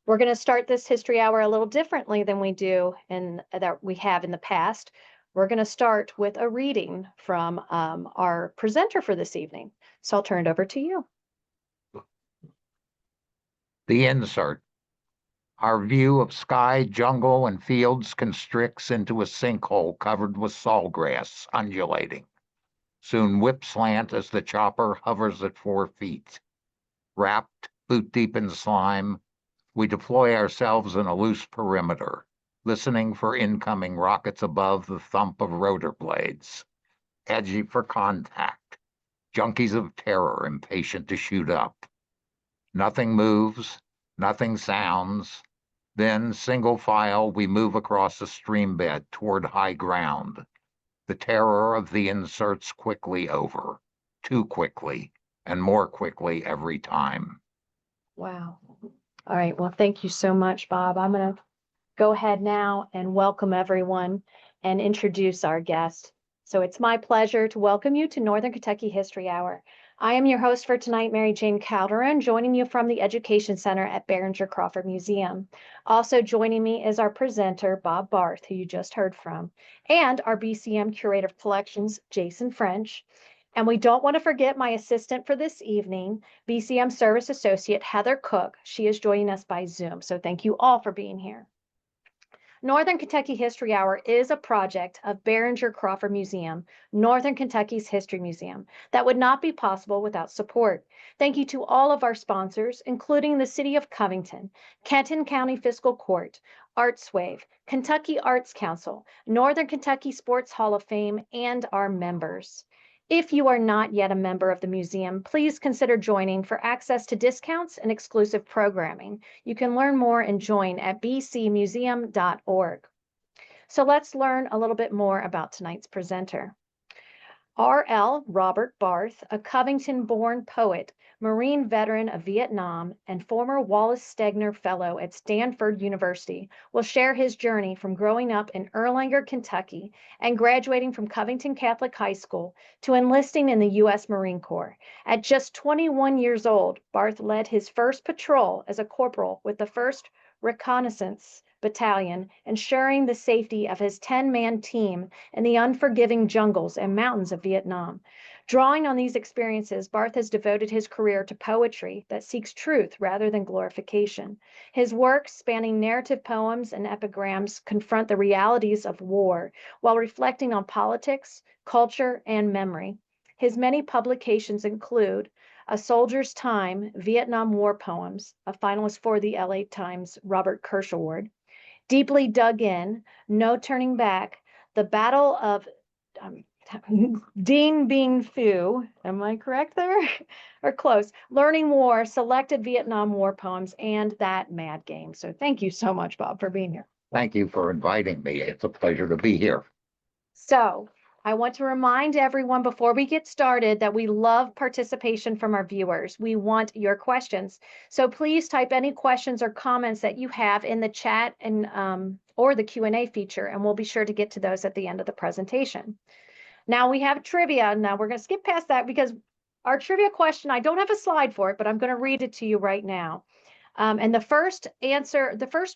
We're going to start this history hour a little differently than we have in the past. We're going to start with a reading from our presenter for this evening. So I'll turn it over to you. The insert. Our view of sky, jungle, and fields constricts into a sinkhole covered with sawgrass, undulating. Soon whip slant as the chopper hovers at 4 feet. Wrapped, boot deep in slime, we deploy ourselves in a loose perimeter, listening for incoming rockets above the thump of rotor blades. Edgy for contact, junkies of terror impatient to shoot up. Nothing moves, nothing sounds. Then, single file, we move across a stream bed toward high ground. The terror of the inserts quickly over, too quickly, and more quickly every time. Wow. All right. Well, thank you so much, Bob. I'm going to go ahead now and welcome everyone and introduce our guest. So it's my pleasure to welcome you to Northern Kentucky History Hour. I am your host for tonight, Mary Jane Calderon, joining you from the Education Center at Behringer-Crawford Museum. Also joining me is our presenter, Bob Barth, who you just heard from, and our BCM Curator of Collections, Jason French. And we don't want to forget my assistant for this evening, BCM Service Associate Heather Cook. She is joining us by Zoom. So thank you all for being here. Northern Kentucky History Hour is a project of Behringer-Crawford Museum, Northern Kentucky's History Museum, that would not be possible without support. Thank you to all of our sponsors, including the City of Covington, Kenton County Fiscal Court, ArtsWave, Kentucky Arts Council, Northern Kentucky Sports Hall of Fame, and our members. If you are not yet a member of the museum, please consider joining for access to discounts and exclusive programming. You can learn more and join at bcmuseum.org. So let's learn a little bit more about tonight's presenter. R.L. Robert Barth, a Covington-born poet, Marine veteran of Vietnam, and former Wallace Stegner Fellow at Stanford University, will share his journey from growing up in Erlanger, Kentucky, and graduating from Covington Catholic High School to enlisting in the U.S. Marine Corps. At just 21 years old, Barth led his first patrol as a corporal with the 1st Reconnaissance Battalion, ensuring the safety of his 10-man team in the unforgiving jungles and mountains of Vietnam. Drawing on these experiences, Barth has devoted his career to poetry that seeks truth rather than glorification. His works, spanning narrative poems and epigrams, confront the realities of war while reflecting on politics, culture, and memory. His many publications include A Soldier's Time, Vietnam War Poems, a finalist for the LA Times Robert Kirsch Award, Deeply Dug In, No Turning Back, The Battle of Dien Bien Phu, am I correct there? Or close, Learning War, Selected Vietnam War Poems, and That Mad Game. So thank you so much, Bob, for being here. Thank you for inviting me. It's a pleasure to be here. So I want to remind everyone before we get started that we love participation from our viewers. We want your questions. So please type any questions or comments that you have in the chat and or the Q&A feature, and we'll be sure to get to those at the end of the presentation. Now we have trivia. Now we're going to skip past that because our trivia question, I don't have a slide for it, but I'm going to read it to you right now. And the first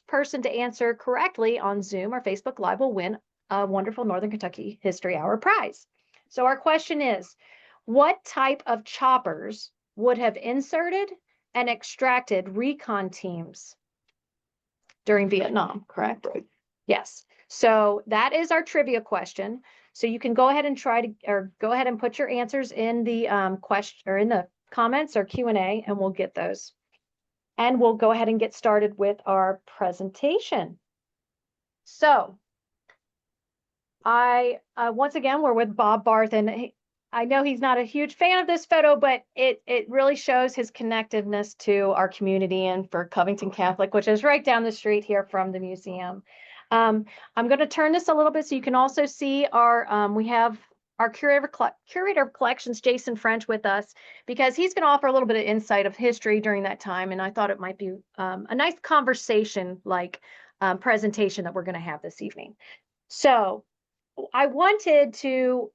person to answer correctly on Zoom or Facebook Live will win a wonderful Northern Kentucky History Hour prize. So our question is, what type of choppers would have inserted and extracted recon teams during Vietnam, correct? Right. Yes. So that is our trivia question. So you can go ahead and go ahead and put your answers in the question or in the comments or Q&A, and we'll get those. And we'll go ahead and get started with our presentation. So once again, we're with Bob Barth, and I know he's not a huge fan of this photo, but it really shows his connectiveness to our community and for Covington Catholic, which is right down the street here from the museum. I'm going to turn this a little bit so you can also see we have our curator of collections, Jason French, with us, because he's going to offer a little bit of insight of history during that time, and I thought it might be a nice conversation-like presentation that we're going to have this evening. So I wanted to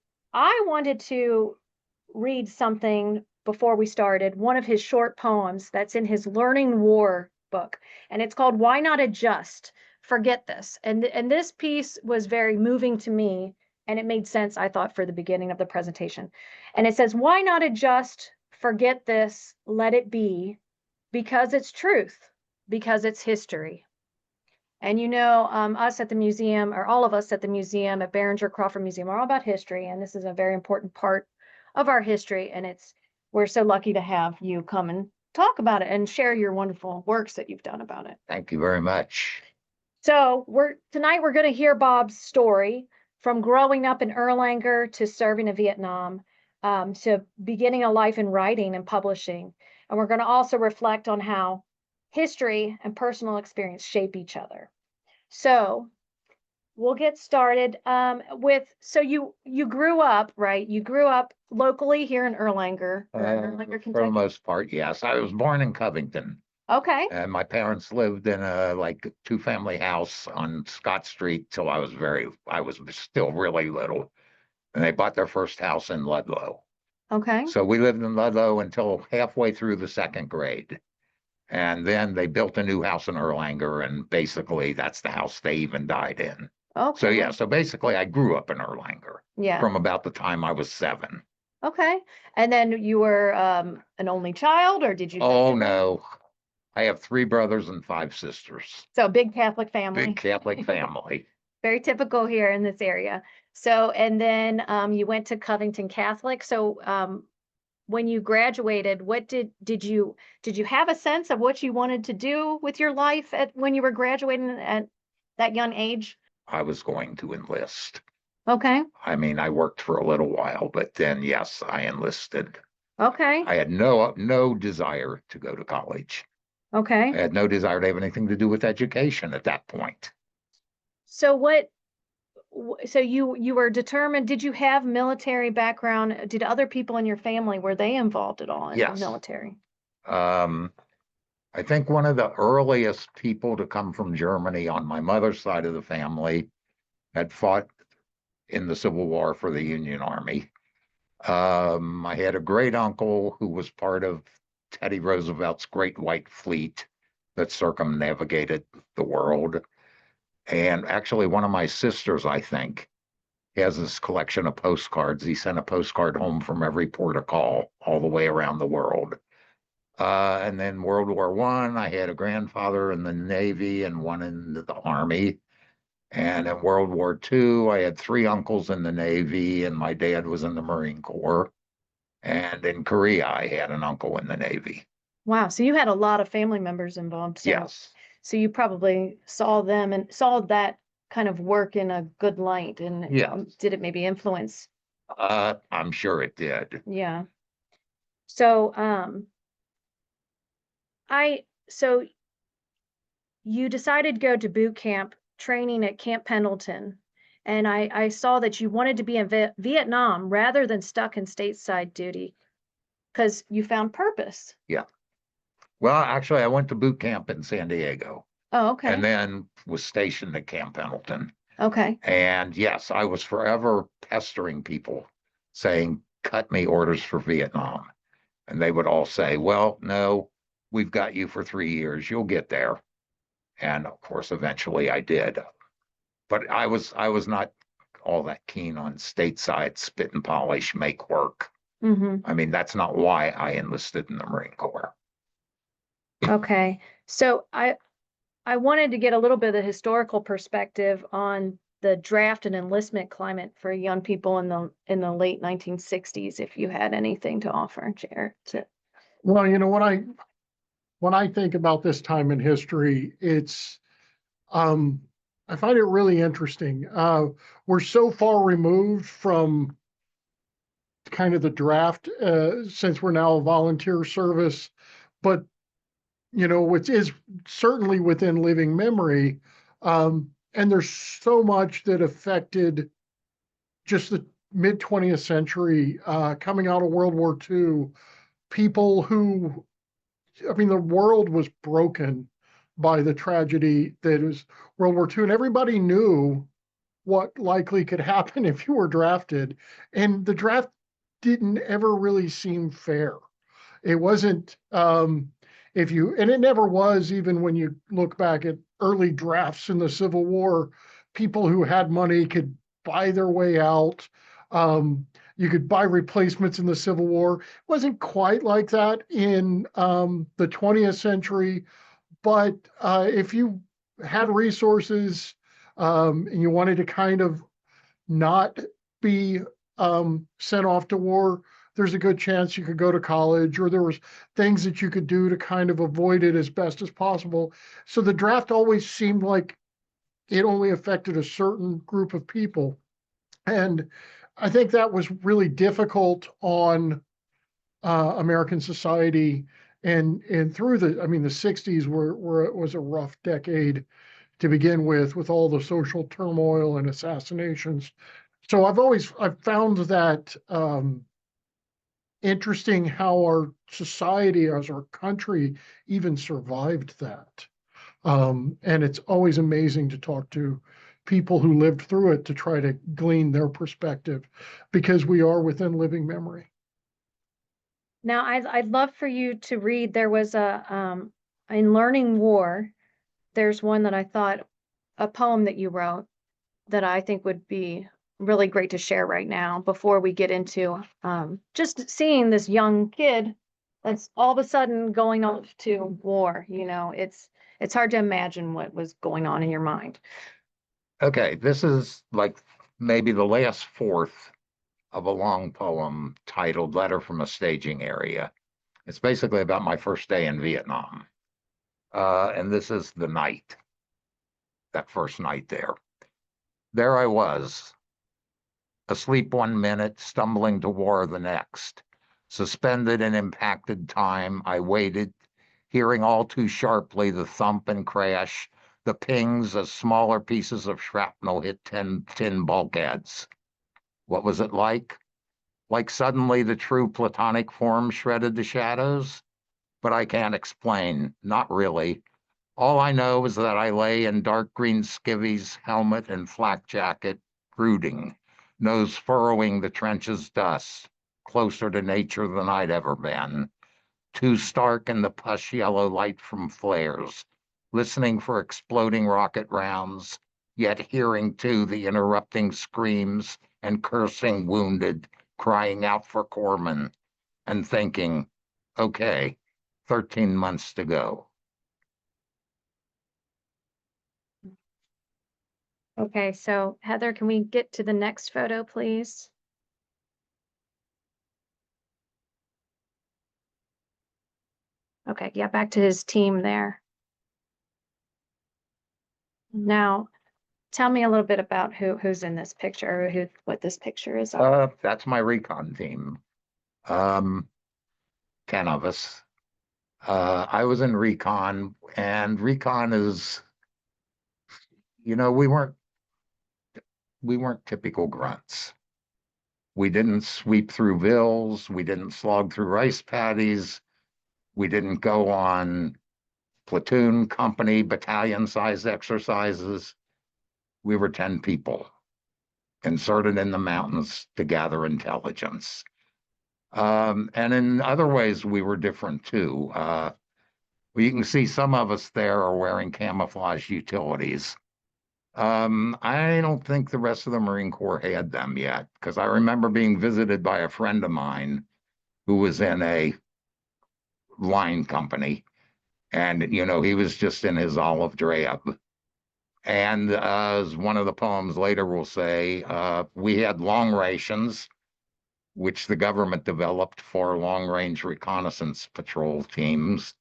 read something before we started, one of his short poems that's in his Learning War book, and it's called Why Not Adjust? Forget This. And this piece was very moving to me, and it made sense, I thought, for the beginning of the presentation. And it says, why not adjust? Forget this, let it be, because it's truth, because it's history. And us at the museum, or all of us at the museum, at Behringer-Crawford Museum, are all about history, and this is a very important part of our history, and we're so lucky to have you come and talk about it and share your wonderful works that you've done about it. Thank you very much. So tonight we're going to hear Bob's story from growing up in Erlanger to serving in Vietnam, to beginning a life in writing and publishing. And we're going to also reflect on how history and personal experience shape each other. So we'll get started so you grew up, right? You grew up locally here in Erlanger, For the most part, yes. I was born in Covington. Okay. And my parents lived in a two-family house on Scott Street till I was still really little. And they bought their first house in Ludlow. Okay. So we lived in Ludlow until halfway through the second grade. And then they built a new house in Erlanger, and basically that's the house they even died in. Okay. So yeah, so basically I grew up in Erlanger. Yeah. From about the time I was 7. Okay. And then you were an only child, or did you? Oh, no. I have 3 brothers and 5 sisters. So big Catholic family. Big Catholic family. Very typical here in this area. So, and then you went to Covington Catholic. So when you graduated, what did you have a sense of what you wanted to do with your life when you were graduating at that young age? I was going to enlist. Okay. I mean, I worked for a little while, but then yes, I enlisted. Okay. I had no desire to go to college. Okay. I had no desire to have anything to do with education at that point. So so you were determined. Did you have military background? Did other people in your family, were they involved at all in the military? I think one of the earliest people to come from Germany on my mother's side of the family had fought in the Civil War for the Union Army. I had a great uncle who was part of Teddy Roosevelt's Great White Fleet that circumnavigated the world. And actually, one of my sisters, I think, has this collection of postcards. He sent a postcard home from every port of call all the way around the world. And then World War I had a grandfather in the Navy and one in the Army. And in World War II, I had 3 uncles in the Navy, and my dad was in the Marine Corps. And in Korea, I had an uncle in the Navy. Wow. So you had a lot of family members involved. So, yes. So you probably saw them and saw that kind of work in a good light. And did it maybe influence? I'm sure it did. Yeah. So, so you decided to go to boot camp training at Camp Pendleton. And I saw that you wanted to be in Vietnam rather than stuck in stateside duty because you found purpose. Yeah. Well, actually, I went to boot camp in San Diego. Oh, okay. And then was stationed at Camp Pendleton. Okay. And yes, I was forever pestering people saying, cut me orders for Vietnam. And they would all say, well, no, we've got you for 3 years. You'll get there. And of course, eventually I did. But I was not all that keen on stateside spit and polish, make work. Mm-hmm. I mean, that's not why I enlisted in the Marine Corps. Okay. So I wanted to get a little bit of the historical perspective on the draft and enlistment climate for young people in the late 1960s, if you had anything to offer, Chair. Well, when I think about this time in history, it's I find it really interesting. We're so far removed from kind of the draft since we're now a volunteer service, but which is certainly within living memory. And there's so much that affected just the mid 20th century, coming out of World War II, people who, the world was broken by the tragedy that is World War II, and everybody knew what likely could happen if you were drafted. And the draft didn't ever really seem fair. It wasn't, and it never was, even when you look back at early drafts in the Civil War, people who had money could buy their way out. You could buy replacements in the Civil War. It wasn't quite like that in the 20th century, but if you had resources and you wanted to kind of not be sent off to war, there's a good chance you could go to college, or there was things that you could do to kind of avoid it as best as possible. So the draft always seemed like it only affected a certain group of people. And I think that was really difficult on American society. And through the 60s were it was a rough decade to begin with all the social turmoil and assassinations. So I've found that interesting how our society, as our country, even survived that. And it's always amazing to talk to people who lived through it to try to glean their perspective, because we are within living memory. Now, I'd love for you to read. There was in Learning War, there's one that I thought, a poem that you wrote that I think would be really great to share right now before we get into just seeing this young kid that's all of a sudden going off to war. It's hard to imagine what was going on in your mind. Okay, this is like maybe the last fourth of a long poem titled Letter from a Staging Area. It's basically about my first day in Vietnam. And this is the night, that first night there. There I was, asleep 1 minute, stumbling to war the next. Suspended in impacted time, I waited, hearing all too sharply the thump and crash, the pings as smaller pieces of shrapnel hit tin bulkheads. What was it like? Like suddenly the true platonic form shredded the shadows? But I can't explain, not really. All I know is that I lay in dark green skivvies, helmet and flak jacket, brooding, nose furrowing the trench's dust, closer to nature than I'd ever been. Too stark in the push yellow light from flares, listening for exploding rocket rounds, yet hearing too the interrupting screams and cursing wounded, crying out for corpsmen, and thinking, okay, 13 months to go. Okay, so Heather, can we get to the next photo, please? Okay, yeah, back to his team there. Now, tell me a little bit about who's in this picture, or what this picture is of. That's my recon team. 10 of us. I was in recon, and recon is, we weren't typical grunts. We didn't sweep through vills. We didn't slog through rice paddies. We didn't go on platoon, company, battalion-sized exercises. We were 10 people inserted in the mountains to gather intelligence. And in other ways, we were different too. You can see some of us there are wearing camouflage utilities. I don't think the rest of the Marine Corps had them yet, because I remember being visited by a friend of mine who was in a line company, and he was just in his olive drab. And as one of the poems later will say, we had long rations, which the government developed for long-range reconnaissance patrol teams.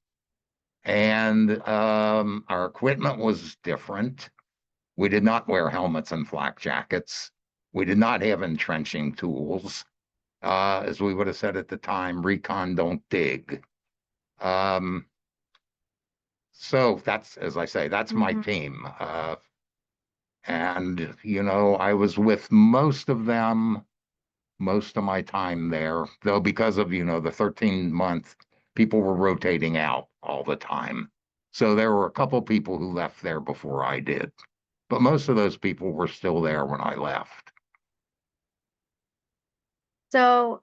And our equipment was different. We did not wear helmets and flak jackets. We did not have entrenching tools. As we would have said at the time, recon don't dig. So that's, as I say, that's my team. And, I was with most of them, most of my time there, though because of, the 13-month, people were rotating out all the time. So there were a couple people who left there before I did. But most of those people were still there when I left. So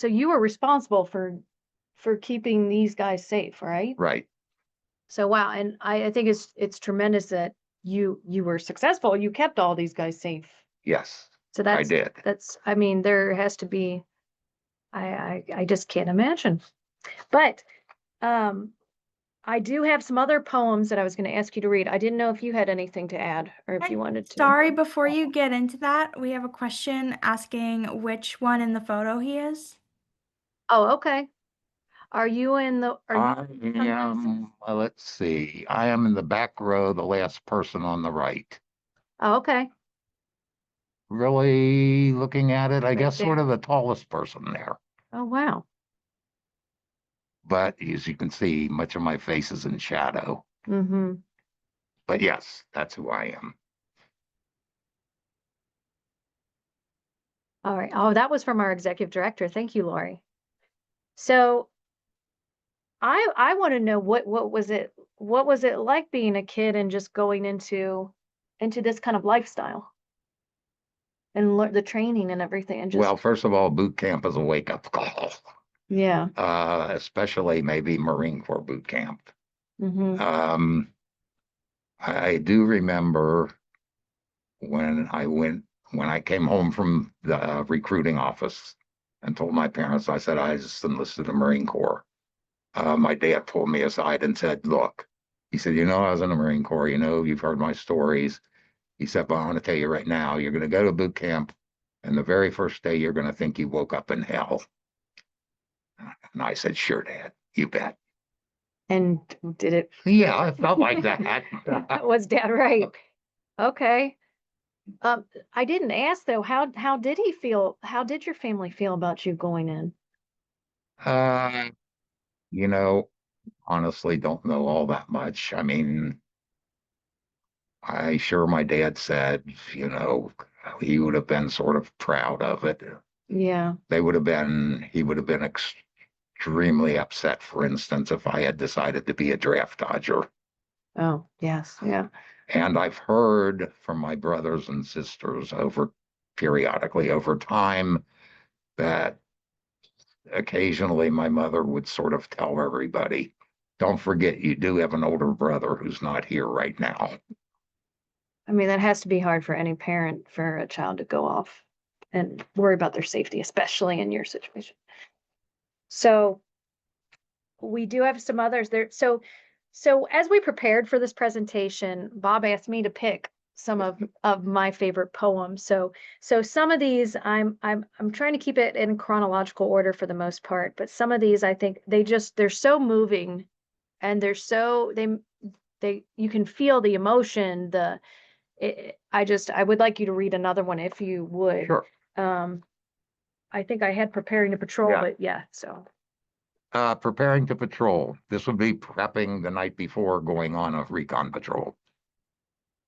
you were responsible for for keeping these guys safe, right? Right. So wow, and I think it's tremendous that you were successful. You kept all these guys safe. Yes, So I did. that's I mean, there has to be I just can't imagine. But I do have some other poems that I was going to ask you to read. I didn't know if you had anything to add or if you wanted to. Sorry, before you get into that, we have a question asking which one in the photo he is. Oh, okay. Are you in the are you I am, let's see, I am in the back row, the last person on the right. Oh, okay. Really looking at it, I Right guess sort there. of the tallest person there. Oh, wow. But as you can see, much of my face is in shadow. Mm-hmm. But yes, that's who I am. All right. Oh, that was from our executive director. Thank you, Lori. So I want to know what was it like being a kid and just going into this kind of lifestyle and the training and everything and just Well, first of all, boot camp is a wake-up call, yeah. especially maybe Marine Corps boot camp. Mm-hmm. I do remember when I came home from the recruiting office and told my parents, I said, I just enlisted in the Marine Corps. My dad pulled me aside and said, look, he said, I was in the Marine Corps, you've heard my stories. He said, but I want to tell you right now, you're going to go to boot camp, and the very first day you're going to think you woke up in hell. And I said, sure, Dad, you bet. And did it Yeah, it felt like that. was Dad right? Okay. I didn't ask though, how did he feel? How did your family feel about you going in? Uh, honestly don't know all that much. I mean, my dad said, he would have been sort of proud of it. Yeah. He would have been extremely upset, for instance, if I had decided to be a draft dodger. Oh, yes. Yeah. And I've heard from my brothers and sisters periodically over time that occasionally my mother would sort of tell everybody, don't forget you do have an older brother who's not here right now. I mean, that has to be hard for any parent for a child to go off and worry about their safety, especially in your situation. So we do have some others there. So as we prepared for this presentation, Bob asked me to pick some of my favorite poems. So some of these I'm trying to keep it in chronological order for the most part, but some of these I think they're so moving and they're so they you can feel the emotion, I would like you to read another one if you would. Sure. I think I had preparing to patrol, Yeah. but yeah, so. Preparing to patrol. This would be prepping the night before going on a recon patrol.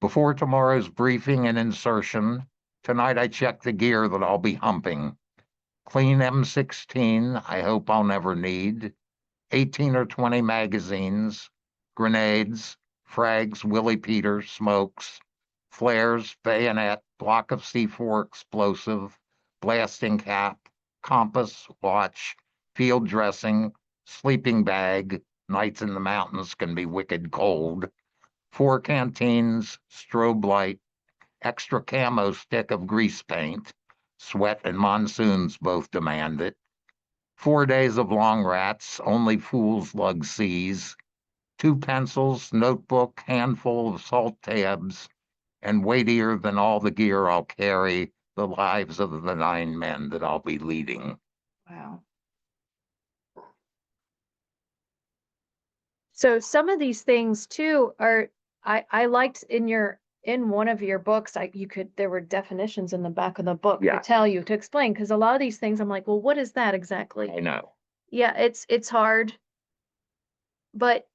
Before tomorrow's briefing and insertion, tonight I check the gear that I'll be humping. Clean M16, I hope I'll never need. 18 or 20 magazines, grenades, frags, Willie Peter, smokes, flares, bayonet, block of C4 explosive, blasting cap, compass, watch, field dressing, sleeping bag, nights in the mountains can be wicked cold, 4 canteens, strobe light, extra camo stick of grease paint, sweat and monsoons both demand it, 4 days of long rats, only fools lug seas, 2 pencils, notebook, handful of salt tabs, and weightier than all the gear I'll carry, the lives of the 9 men that I'll be leading. Wow. So some of these things too are, I liked in one of your books, there were definitions in the back of the book Yeah. to explain, because a lot of these things I'm like, well, what is that exactly? I know. Yeah, it's hard. But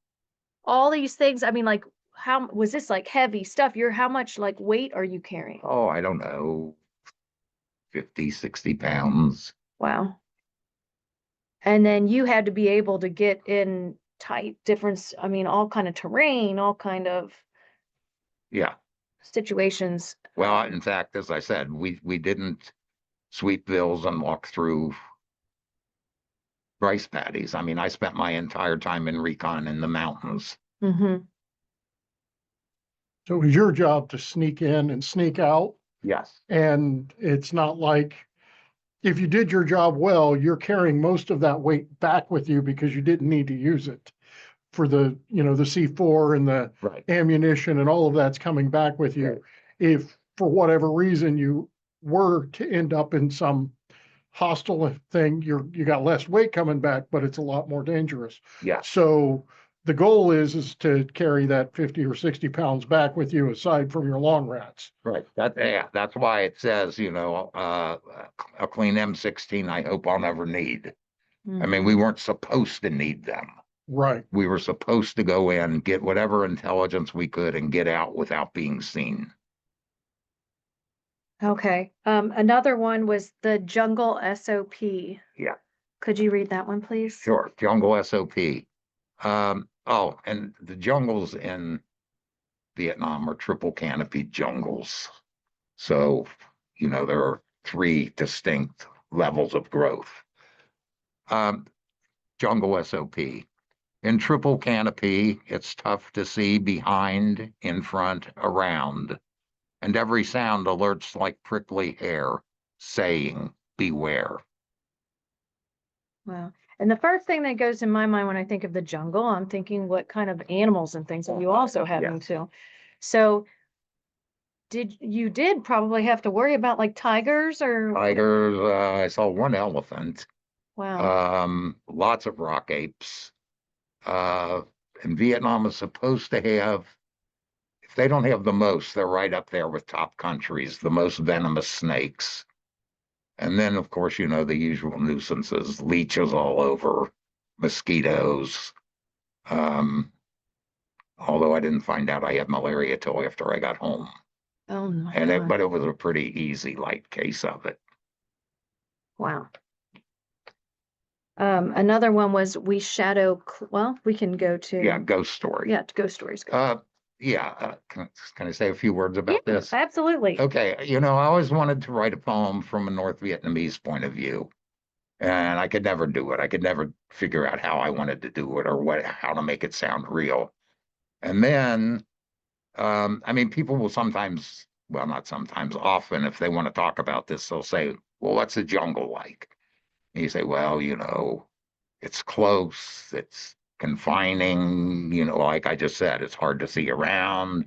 all these things, I mean, like, how was this like heavy stuff? How much like weight are you carrying? Oh, I don't know, 50, 60 pounds. Wow. And then you had to be able to get in tight I mean, all kind of terrain, all kind of Yeah. situations. Well, in fact, as I said, we didn't sweep bills and walk through rice paddies. I mean, I spent my entire time in recon in the mountains. Mm-hmm. So it was your job to sneak in and sneak out. Yes. And it's not like if you did your job well, you're carrying most of that weight back with you because you didn't need to use it for the, the C4 and the Right. ammunition and all of that's coming back with you. Right. If for whatever reason you were to end up in some hostile thing, you got less weight coming back, but it's a lot more dangerous. Yes. So the goal is to carry that 50 or 60 pounds back with you aside from your long rats. Right. That's why it says, a clean M16, I hope I'll never need. I mean, we weren't supposed to need them. Right. We were supposed to go in, get whatever intelligence we could, and get out without being seen. Okay. Another one was the jungle SOP. Yeah. Could you read that one, please? Sure. Jungle SOP. And the jungles in Vietnam are triple canopied jungles. So, there are 3 distinct levels of growth. Jungle SOP. In triple canopy, it's tough to see behind, in front, around, and every sound alerts like prickly hair, saying, beware. Wow. And the first thing that goes in my mind when I think of the jungle, I'm thinking what kind of animals and things are you also having to? So you did probably have to worry about like tigers or Tigers, I saw 1 elephant, wow. lots of rock apes. And Vietnam is supposed to have, if they don't have the most, they're right up there with top countries, the most venomous snakes. And then, of course, the usual nuisances, leeches all over, mosquitoes. Although I didn't find out I had malaria till after I got home. Oh my God. But it was a pretty easy, light case of it. Wow. Another one was we can go to. Yeah, ghost story. Yeah, ghost stories. Can I say a few words about this? Absolutely. Okay, I always wanted to write a poem from a North Vietnamese point of view, and I could never do it. I could never figure out how I wanted to do it or how to make it sound real. And then, people will sometimes, well, not sometimes, often, if they want to talk about this, they'll say, well, what's the jungle like? And you say, well, it's close, it's confining, like I just said, it's hard to see around.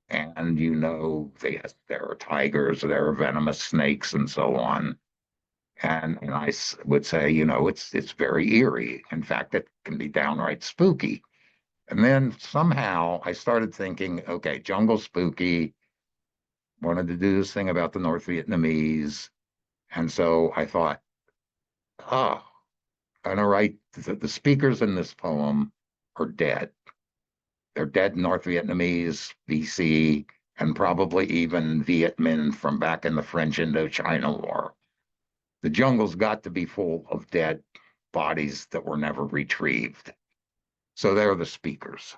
And, there are tigers, there are venomous snakes and so on. And I would say, it's very eerie. In fact, it can be downright spooky. And then somehow I started thinking, okay, jungle spooky, wanted to do this thing about the North Vietnamese. And so I thought, I'm going to write the speakers in this poem are dead. They're dead North Vietnamese, VC, and probably even Viet Minh from back in the French Indochina War. The jungle's got to be full of dead bodies that were never retrieved. So they're the speakers.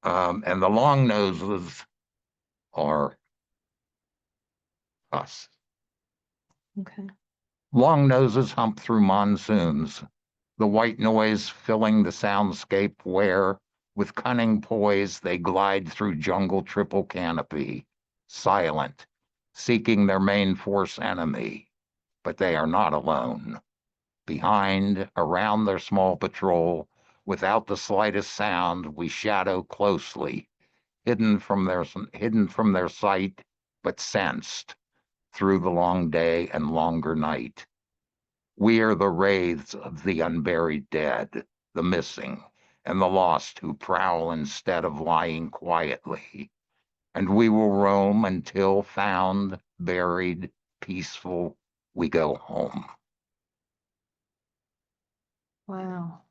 And the long noses are us. Okay. Long noses hump through monsoons, the white noise filling the soundscape where, with cunning poise, they glide through jungle triple canopy, silent, seeking their main force enemy. But they are not alone. Behind, around their small patrol, without the slightest sound, we shadow closely, hidden from their sight, but sensed through the long day and longer night. We are the wraiths of the unburied dead, the missing, and the lost who prowl instead of lying quietly. And we will roam until found, buried, peaceful, we go home. Wow.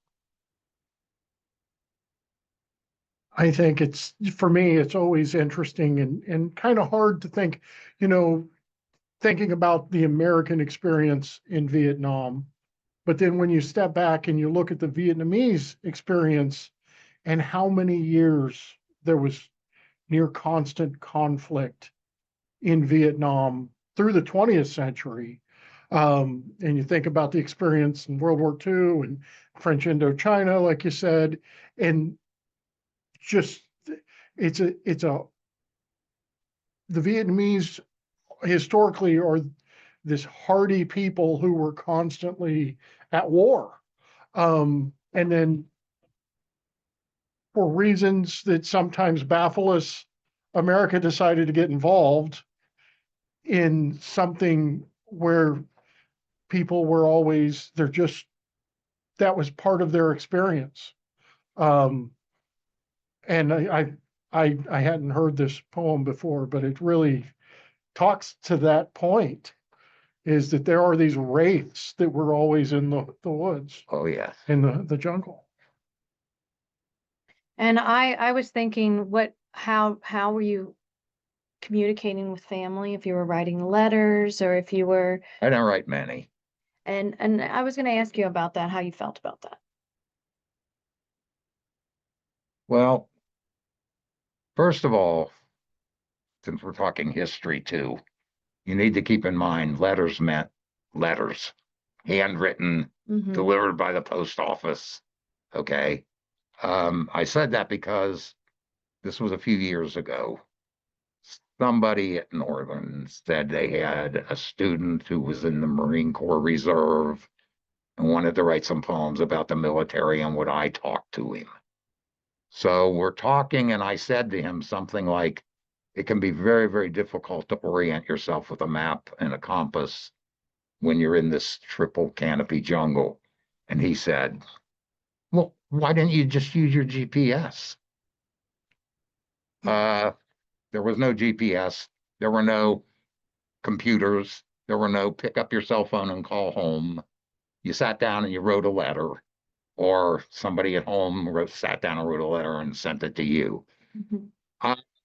I think for me, it's always interesting and kind of hard to think, thinking about the American experience in Vietnam. But then when you step back and you look at the Vietnamese experience and how many years there was near constant conflict in Vietnam through the 20th century, And you think about the experience in World War II and French Indochina, like you said, and just it's a the Vietnamese historically are this hardy people who were constantly at war. And then for reasons that sometimes baffle us, America decided to get involved in something where people were always, that was part of their experience. And I hadn't heard this poem before, but it really talks to that point, is that there are these wraiths that were always in the woods, Oh, yes. in the jungle. And I was thinking, how were you communicating with family, if you were writing letters or if you were, I didn't write many. and I was going to ask you about that, how you felt about that. Well, first of all, since we're talking history too, you need to keep in mind letters meant letters, handwritten, Mhm. delivered by the post office. Okay. I said that because this was a few years ago. Somebody at Northern said they had a student who was in the Marine Corps Reserve and wanted to write some poems about the military, and would I talk to him? So we're talking, and I said to him something like, it can be very, very difficult to orient yourself with a map and a compass when you're in this triple canopy jungle. And he said, well, why didn't you just use your GPS? There was no GPS. There were no computers. There were no pick up your cell phone and call home. You sat down and you wrote a letter, or somebody at home sat down and wrote a letter and sent it to you. Mhm.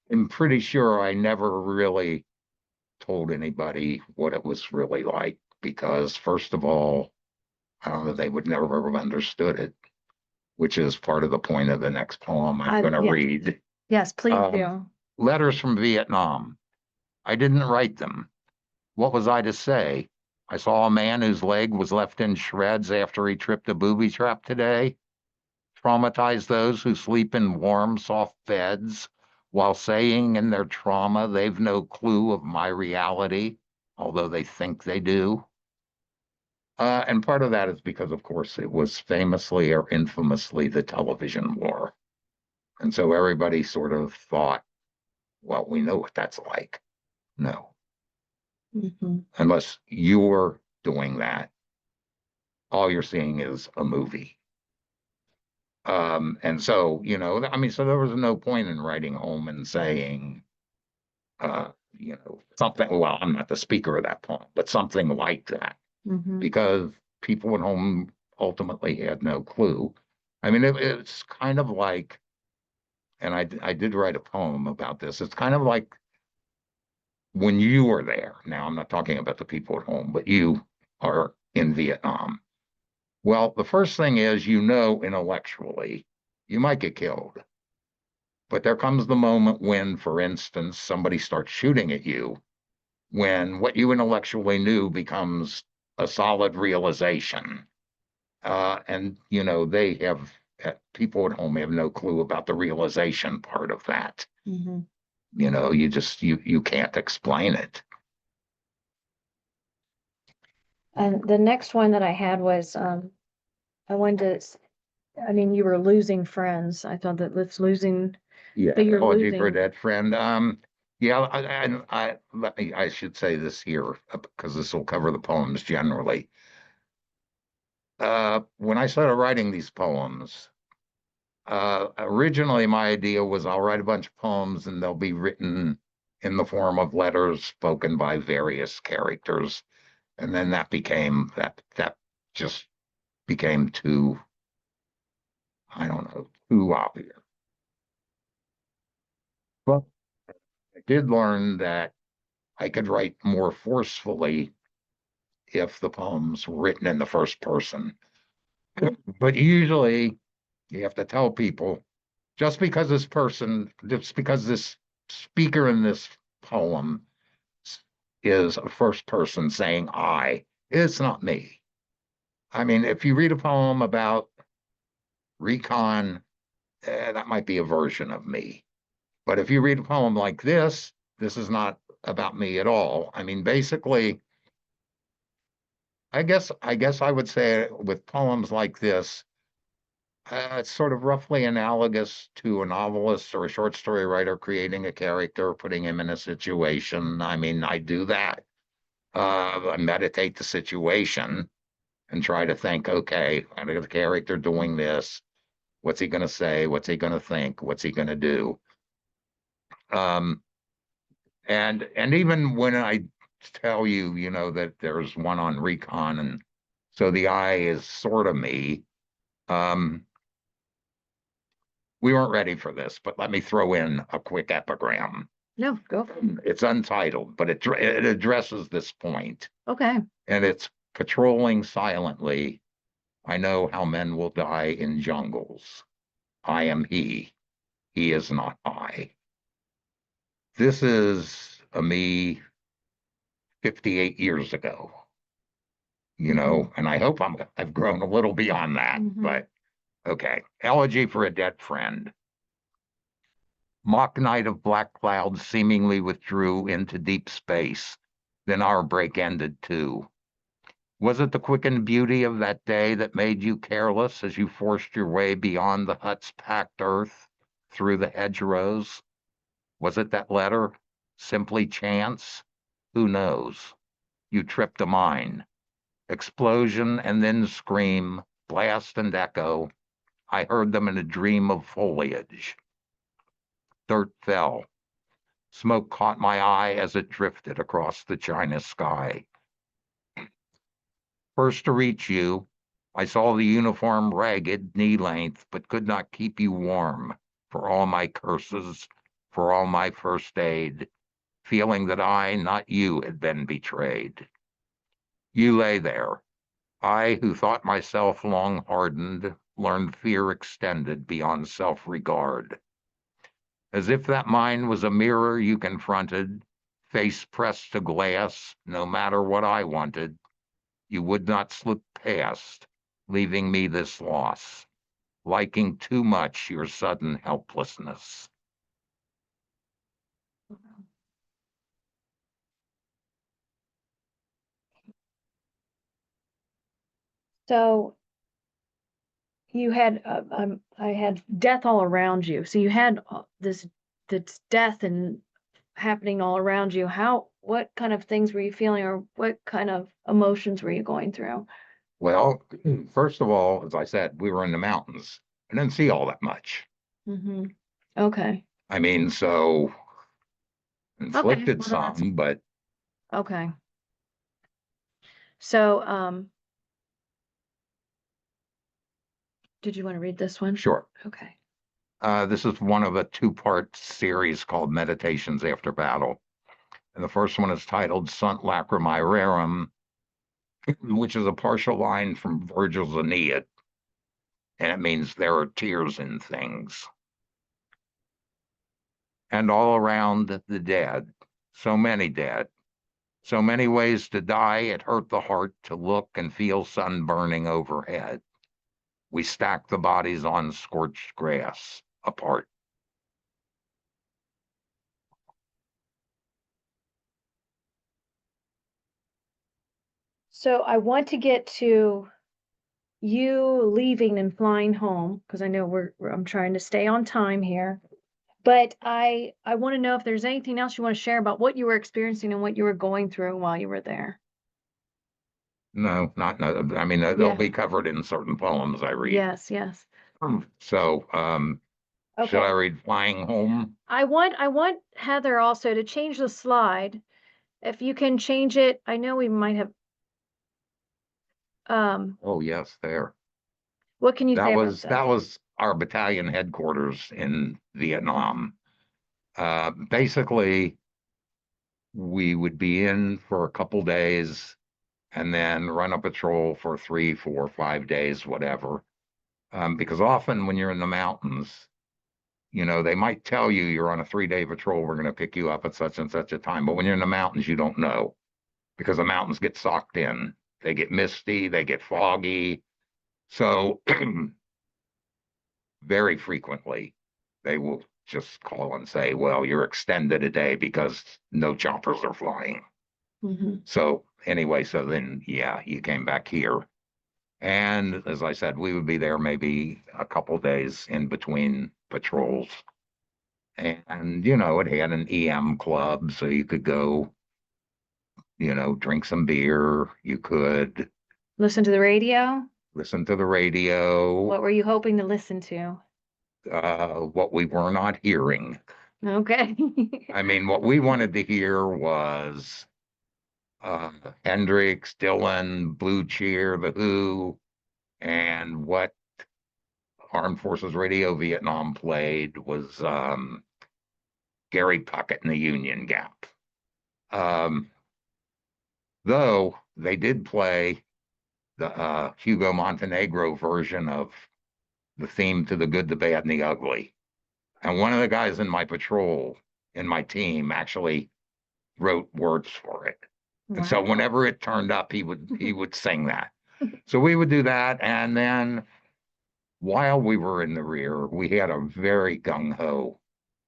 I'm pretty sure I never really told anybody what it was really like, because first of all, I don't know, they would never have understood it, which is part of the point of the next poem I'm going to Yes. read. Yes, please Um, do. Letters from Vietnam. I didn't write them. What was I to say? I saw a man whose leg was left in shreds after he tripped a booby trap today. Traumatize those who sleep in warm, soft beds while saying in their trauma they've no clue of my reality, although they think they do. And part of that is because, of course, it was famously or infamously the television war. And so everybody sort of thought, well, we know what that's like. No, Mhm. unless you're doing that, all you're seeing is a movie. And so, I mean, so there was no point in writing home and saying, something, well, I'm not the speaker of that poem, but something like that, Mhm. because people at home ultimately had no clue. I mean, it's kind of like, and I did write a poem about this. It's kind of like when you were there. Now, I'm not talking about the people at home, but you are in Vietnam. Well, the first thing is, intellectually, you might get killed. But there comes the moment when, for instance, somebody starts shooting at you, when what you intellectually knew becomes a solid realization. And, people at home have no clue about the realization part of that. Mhm. You can't explain it. And the next one that I had was, I wanted to, I mean, you were losing friends. I thought that it's losing, Yeah, that you're apology for losing. that, friend. Yeah, I should say this here, because this will cover the poems generally. When I started writing these poems, originally my idea was I'll write a bunch of poems and they'll be written in the form of letters spoken by various characters. And then that just became too, I don't know, too obvious. But I did learn that I could write more forcefully if the poem's written in the first person. But usually you have to tell people, just because this speaker in this poem is a first person saying I, It's not me. I mean, if you read a poem about recon, that might be a version of me. But if you read a poem like this is not about me at all. I mean, basically, I guess I would say with poems like this, it's sort of roughly analogous to a novelist or a short story writer creating a character, putting him in a situation. I mean, I do that. I meditate the situation and try to think, okay, I got the character doing this. What's he going to say? What's he going to think? What's he going to do? And even when I tell you, you know, that there's one on recon, and so the I is sort of me. We weren't ready for this, but let me throw in a quick epigram. No, go for it. It's untitled, but it addresses this point, Okay. and it's patrolling silently. I know how men will die in jungles. I am he. He is not I. This is a me 58 years ago, you know, and I hope I've grown a little beyond that, but okay. Elegy for a dead friend. Mock night of black clouds seemingly withdrew into deep space. Then our break ended too. Was it the quickened beauty of that day that made you careless as you forced your way beyond the hut's packed earth, through the hedgerows? Was it that letter? Simply chance? Who knows? You tripped a mine. Explosion and then scream, blast and echo. I heard them in a dream of foliage. Dirt fell. Smoke caught my eye as it drifted across the China sky. First to reach you, I saw the uniform ragged, knee-length, but could not keep you warm, for all my curses, for all my first aid, feeling that I, not you, had been betrayed. You lay there. I, who thought myself long hardened, learned fear extended beyond self-regard. As if that mind was a mirror you confronted, face pressed to glass, no matter what I wanted, you would not slip past, leaving me this loss, liking too much your sudden helplessness. So you had, I had death all around you. So you had this death and happening all around you. What kind of things were you feeling, or what kind of emotions were you going through? Well, first of all, as I said, we were in the mountains. I didn't see all that much. Okay. I mean, so inflicted well, that's- some, but Okay. So, did you want to read this one? sure. Okay. This is one of a two-part series called Meditations After Battle. And the first one is titled Sunt Lacrimae Rerum, which is a partial line from Virgil's Aeneid. And it means there are tears in things. And all around the dead, so many dead, so many ways to die, it hurt the heart to look and feel sun burning overhead. We stack the bodies on scorched grass, apart. So I want to get to you leaving and flying home, because I know I'm trying to stay on time here. But I want to know if there's anything else you want to share about what you were experiencing and what you were going through while you were there. No, no. I mean, they'll be covered in certain poems I read. Yes. So, Okay. should I read Flying Home? I want Heather also to change the slide. If you can change it, I know we might have. Oh, yes, there. What can you say about That was our battalion headquarters in Vietnam. Basically, we would be in for a couple days and then run a patrol for 3, 4, 5 days, whatever. Because often when you're in the mountains, you know, they might tell you you're on a 3-day patrol, we're going to pick you up at such and such a time. But when you're in the mountains, you don't know, because the mountains get socked in they get misty, they get foggy. So very frequently they will just call and say, well, you're extended a day because no choppers are flying. Mhm. So anyway, so then, yeah, you came back here. And as I said, we would be there maybe a couple days in between patrols. And, it had an EM club, so you could go, drink some beer. You could Listen to the radio. listen to the radio, What were you hoping to listen to? what we were not hearing. Okay. I mean, what we wanted to hear was Hendrix, Dylan, Blue Cheer, The Who, and what Armed Forces Radio Vietnam played was Gary Puckett and the Union Gap. Though they did play the Hugo Montenegro version of the theme to The Good, the Bad, and the Ugly. And one of the guys in my patrol, in my team, actually wrote words for it. And so Wow. whenever it turned up, he would sing that. So we would do that. And then while we were in the rear, we had a very gung-ho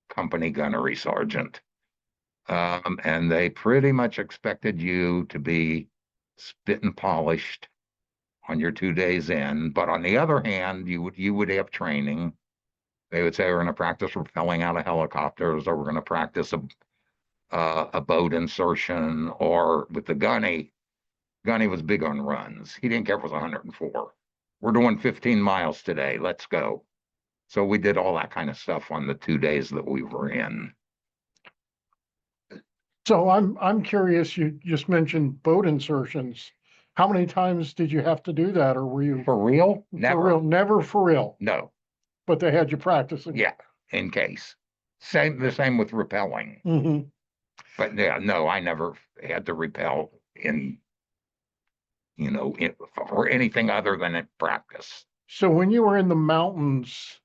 company gunnery sergeant. And they pretty much expected you to be spit and polished on your 2 days in. But on the other hand, you would have training. They would say, we're going to practice rappelling out of helicopters, or we're going to practice a boat insertion, or with the gunny was big on runs. He didn't care if it was 104. We're doing 15 miles today. Let's go. So we did all that kind of stuff on the 2 days that we were in. So I'm curious, you just mentioned boat insertions. How many times did you have to do that, or were you For real? for Never. real? Never for real, No. but they had you practicing. Yeah. In case. The same with rappelling. Hmm. But yeah, no, I never had to rappel for anything other than in practice. So when you were in the mountains,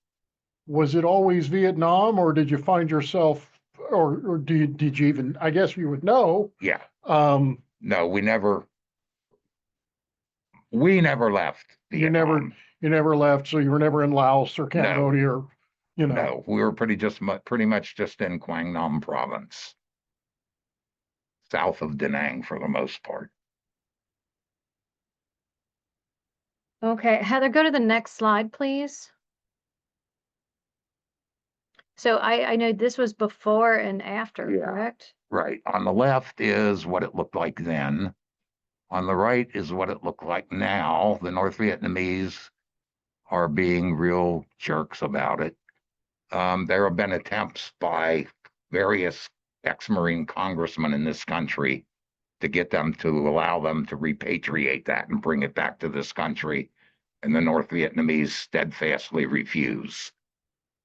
was it always Vietnam, or did you find yourself, or did you even, I guess you would know, Yeah. um, No, we never left you never, Vietnam. you never left, so you were never in Laos or No. Cambodia or, No, we were pretty much just in Quang Nam province, south of Da Nang for the most part. Okay, Heather, go to the next slide, please. So I know this was before and after, Yeah. correct? Right. On the left is what it looked like then. On the right is what it looked like now. The North Vietnamese are being real jerks about it. There have been attempts by various ex-Marine congressmen in this country to get them to allow them to repatriate that and bring it back to this country. And the North Vietnamese steadfastly refuse.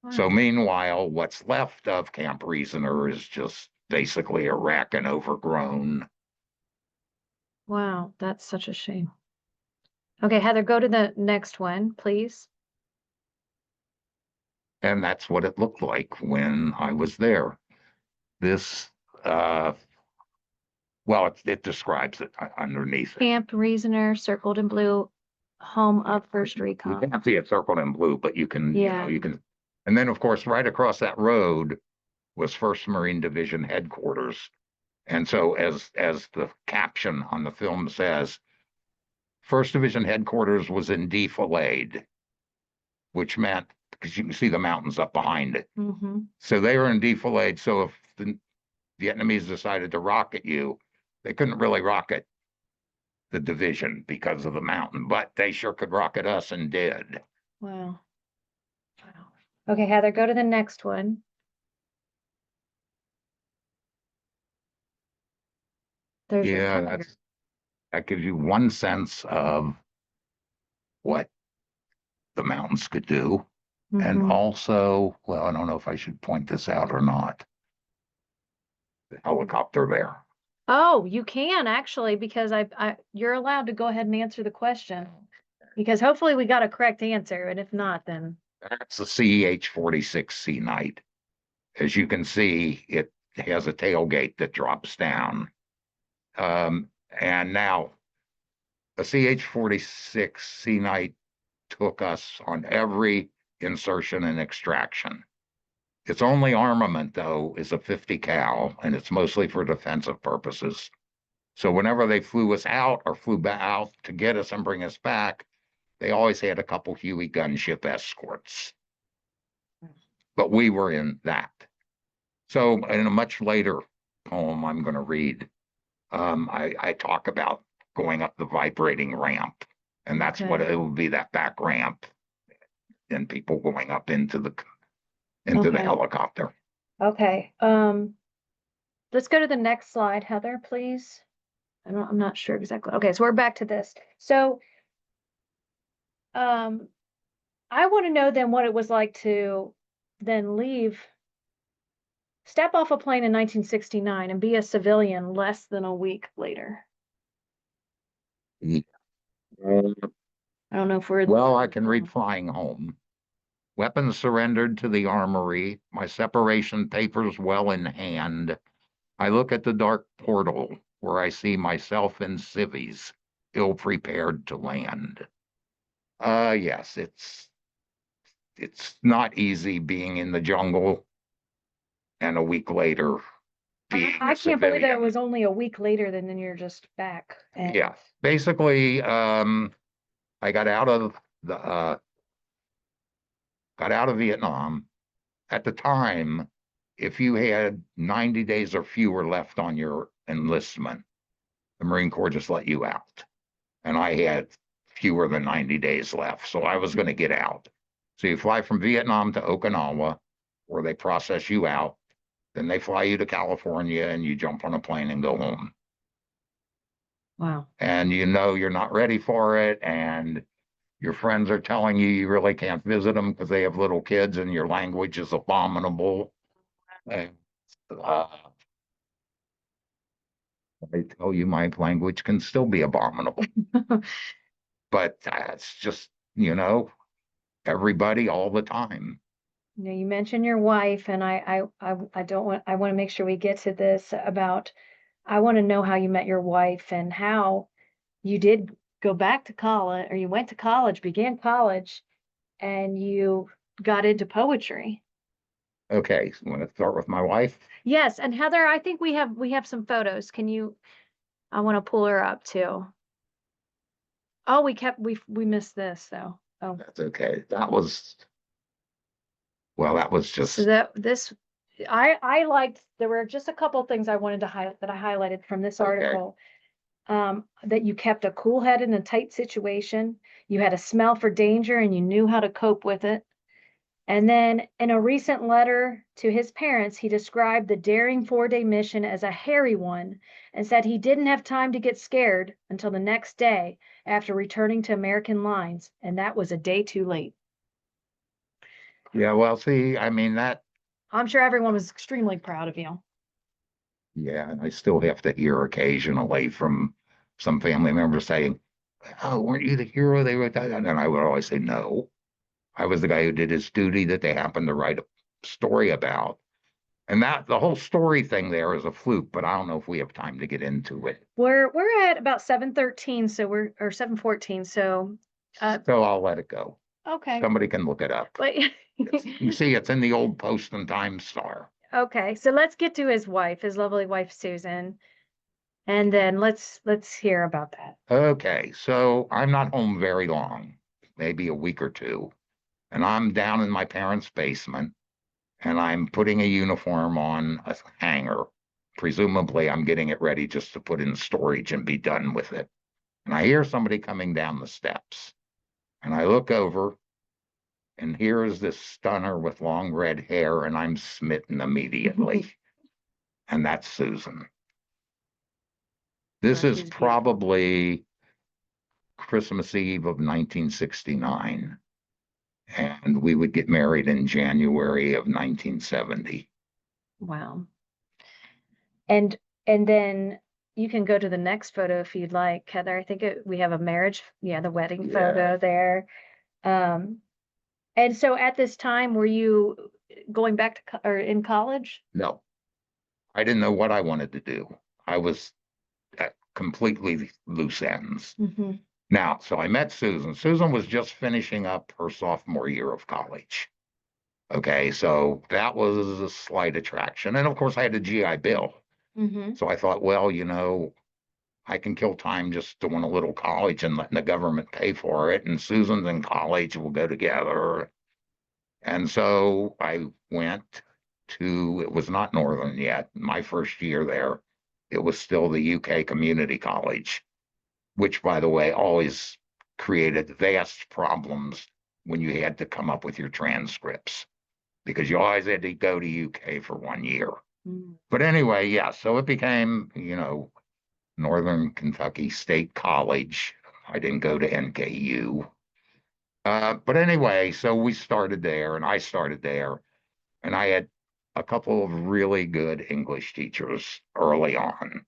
So Wow. meanwhile, what's left of Camp Reasoner is just basically a wreck and overgrown. Wow, that's such a shame. Okay, Heather, go to the next one, please. And that's what it looked like when I was there. This, well, it describes it underneath it. Camp Reasoner, circled in blue, home of First You Recon. can't see it circled in blue, but you can, Yeah. you can. And then, of course, right across that road was 1st Marine Division headquarters. And so as the caption on the film says, 1st Division headquarters was in defilade, which meant, because you can see the mountains up behind it. Mm-hmm. So they were in defilade. So if the Vietnamese decided to rocket you, they couldn't really rocket the division because of the mountain, but they sure could rocket us and did. Wow. Wow. Okay, Heather, go to the next one. There's your Yeah, finger. that gives you one sense of what the mountains could do. And Mhm. also, well, I don't know if I should point this out or not. The helicopter there. Oh, you can actually, because you're allowed to go ahead and answer the question. Because hopefully we got a correct answer, and if not, then That's the CH-46C Knight. As you can see, it has a tailgate that drops down. And now a CH-46 Sea Knight took us on every insertion and extraction. Its only armament, though, is a 50 cal, and it's mostly for defensive purposes. So whenever they flew us out or flew out to get us and bring us back, they always had a couple Huey gunship escorts. But we were in that. So in a much later poem I'm going to read, I talk about going up the vibrating ramp, and that's what Okay. it would be, that back ramp, and people going up into the Okay. helicopter. Okay, let's go to the next slide, Heather, please. I'm not sure exactly. Okay, so we're back to this. So, I want to know then what it was like to then step off a plane in 1969 and be a civilian less than a week later. I don't know if we're. Well, I can read Flying Home. Weapons surrendered to the armory, my separation papers well in hand. I look at the dark portal where I see myself in civvies, ill prepared to land. Yes, it's not easy being in the jungle and a week later being I a can't believe that it civilian. was only a week later than then you're just back. And Yeah, basically, I got out of Vietnam. At the time, if you had 90 days or fewer left on your enlistment, the Marine Corps just let you out. And I had fewer than 90 days left, so I was going to get out. So you fly from Vietnam to Okinawa, where they process you out. Then they fly you to California, and you jump on a plane and go home. wow. And you know you're not ready for it, and your friends are telling you you really can't visit them because they have little kids and your language is abominable. And, I tell you, my language can still be abominable. But that's just, everybody all the time. You know, you mentioned your wife, and I want to make sure we get to this about, I want to know how you met your wife and how you did go back to college, or you went to college, began college, and you got into poetry. Okay, so I'm going to start with my wife. Yes, and Heather, I think we have some photos. I want to pull her up too. Oh, we missed this though. Oh, That's okay. That was just so I liked, there were just a couple things I wanted to highlight that I highlighted from this Okay. article. That you kept a cool head in a tight situation. You had a smell for danger and you knew how to cope with it. And then in a recent letter to his parents, he described the daring 4-day mission as a hairy one and said he didn't have time to get scared until the next day after returning to American lines. And that was a day too late. Yeah, well, see, I mean, that, I'm sure everyone was extremely proud of you. yeah, and I still have to hear occasionally from some family members saying, "Oh, weren't you the hero they wrote that?" And then I would always say, "No, I was the guy who did his duty that they happened to write a story about." And that the whole story thing there is a fluke, but I don't know if we have time to get into it. We're at about 7:13, or 7:14. So So I'll let it go. okay. Somebody can look it up. But You see, it's in the old Post and Times Star. okay, so let's get to his wife, his lovely wife, Susan. And then let's hear about that. Okay, so I'm not home very long, maybe a week or two, and I'm down in my parents' basement, and I'm putting a uniform on a hanger. Presumably, I'm getting it ready just to put in storage and be done with it. And I hear somebody coming down the steps, and I look over, and here is this stunner with long red hair, and I'm smitten immediately. And that's Susan. This Oh, is she's beautiful. probably Christmas Eve of 1969. And we would get married in January of 1970. Wow. And then you can go to the next photo if you'd like, Heather. I think we have a marriage, the wedding Yeah. photo there. And so at this time, were you going back to or in college? No, I didn't know what I wanted to do. I was completely loose ends. Mm-hmm. Now, so I met Susan. Susan was just finishing up her sophomore year of college. Okay, so that was a slight attraction. And of course, I had a GI Bill. Mm-hmm. So I thought, well, I can kill time just doing a little college and letting the government pay for it. And Susan's in college, we'll go together. And so I went to, it was not Northern yet, my first year there. It was still the UK Community College, which, by the way, always created vast problems when you had to come up with your transcripts because you always had to go to UK for 1 year. Mm-hmm. But anyway, yeah, so it became, Northern Kentucky State College. I didn't go to NKU. But anyway, so we started there and I started there and I had a couple of really good English teachers early on,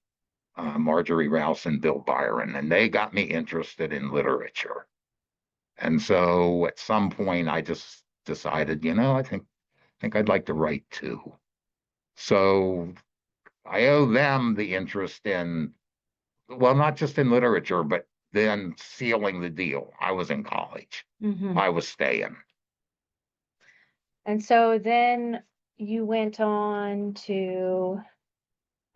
Marjorie Rouse and Bill Byron, and they got me interested in literature. And so at some point I just decided, I think I'd like to write too. So I owe them the interest in, well, not just in literature, but then sealing the deal. I was in college. Mm-hmm. I was staying. And so then you went on to,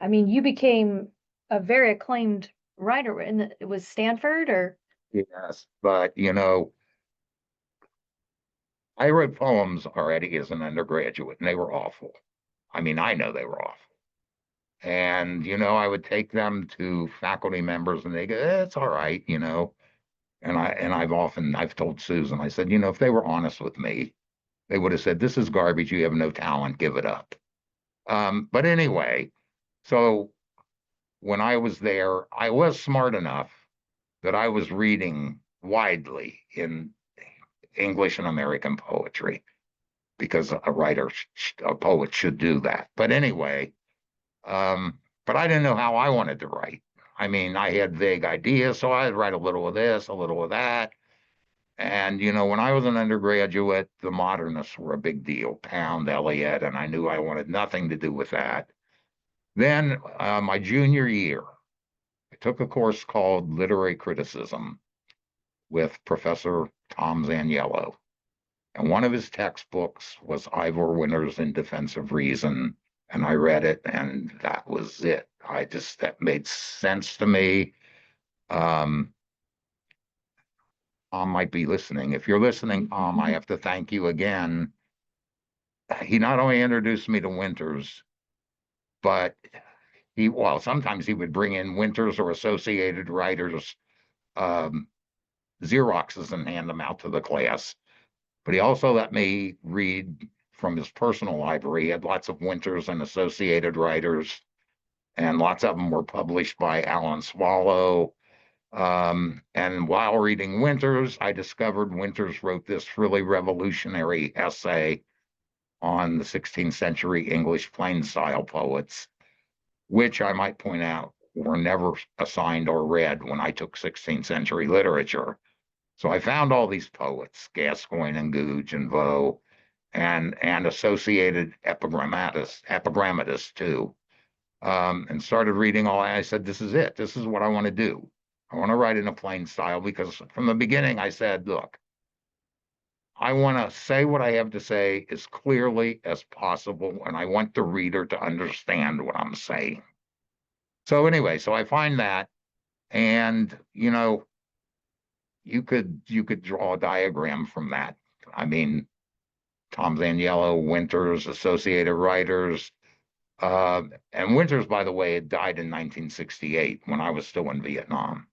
you became a very acclaimed writer it was Stanford or? Yes, but I wrote poems already as an undergraduate, and they were awful. I know they were awful. And I would take them to faculty members, and they go, "It's all right," And I've told Susan, I said, if they were honest with me, they would have said, "This is garbage. You have no talent. Give it up." But anyway, so when I was there, I was smart enough that I was reading widely in English and American poetry because a poet should do that. But anyway, but I didn't know how I wanted to write. I had vague ideas, so I'd write a little of this, a little of that. And, when I was an undergraduate, the modernists were a big deal, Pound, Eliot, and I knew I wanted nothing to do with that. Then, my junior year, I took a course called Literary Criticism with Professor Tom Zaniello. And one of his textbooks was Ivor Winter's In Defense of Reason. And I read it, and that was it. That made sense to me. Tom might be listening. If you're listening, Tom, I have to thank you again. He not only introduced me to Winters, but sometimes he would bring in Winters or associated writers, Xeroxes and hand them out to the class. But he also let me read from his personal library. He had lots of Winters and associated writers, and lots of them were published by Alan Swallow. And while reading Winters, I discovered Winters wrote this really revolutionary essay on the 16th century English plain style poets, which I might point out were never assigned or read when I took 16th century literature. So I found all these poets, Gascoigne and Gouge and Vaux, and associated epigrammatists too, and started reading all that. I said, this is it. This is what I want to do. I want to write in a plain style because from the beginning I said, look, I want to say what I have to say as clearly as possible, and I want the reader to understand what I'm saying. So anyway, so I find that, and you could draw a diagram from that. Tom Zaniello, Winters, associated writers, and Winters, by the way, had died in 1968 when I was still in Vietnam.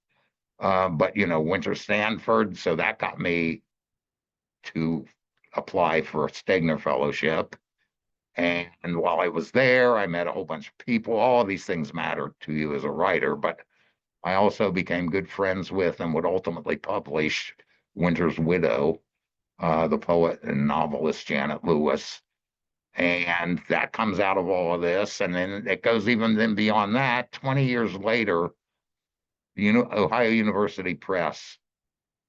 But Winters Stanford, so that got me to apply for a Stegner Fellowship. And while I was there, I met a whole bunch of people. All of these things matter to you as a writer, but I also became good friends with and would ultimately publish Winters' widow, the poet and novelist Janet Lewis. And that comes out of all of this. And then it goes even then beyond that. 20 years later, the Ohio University Press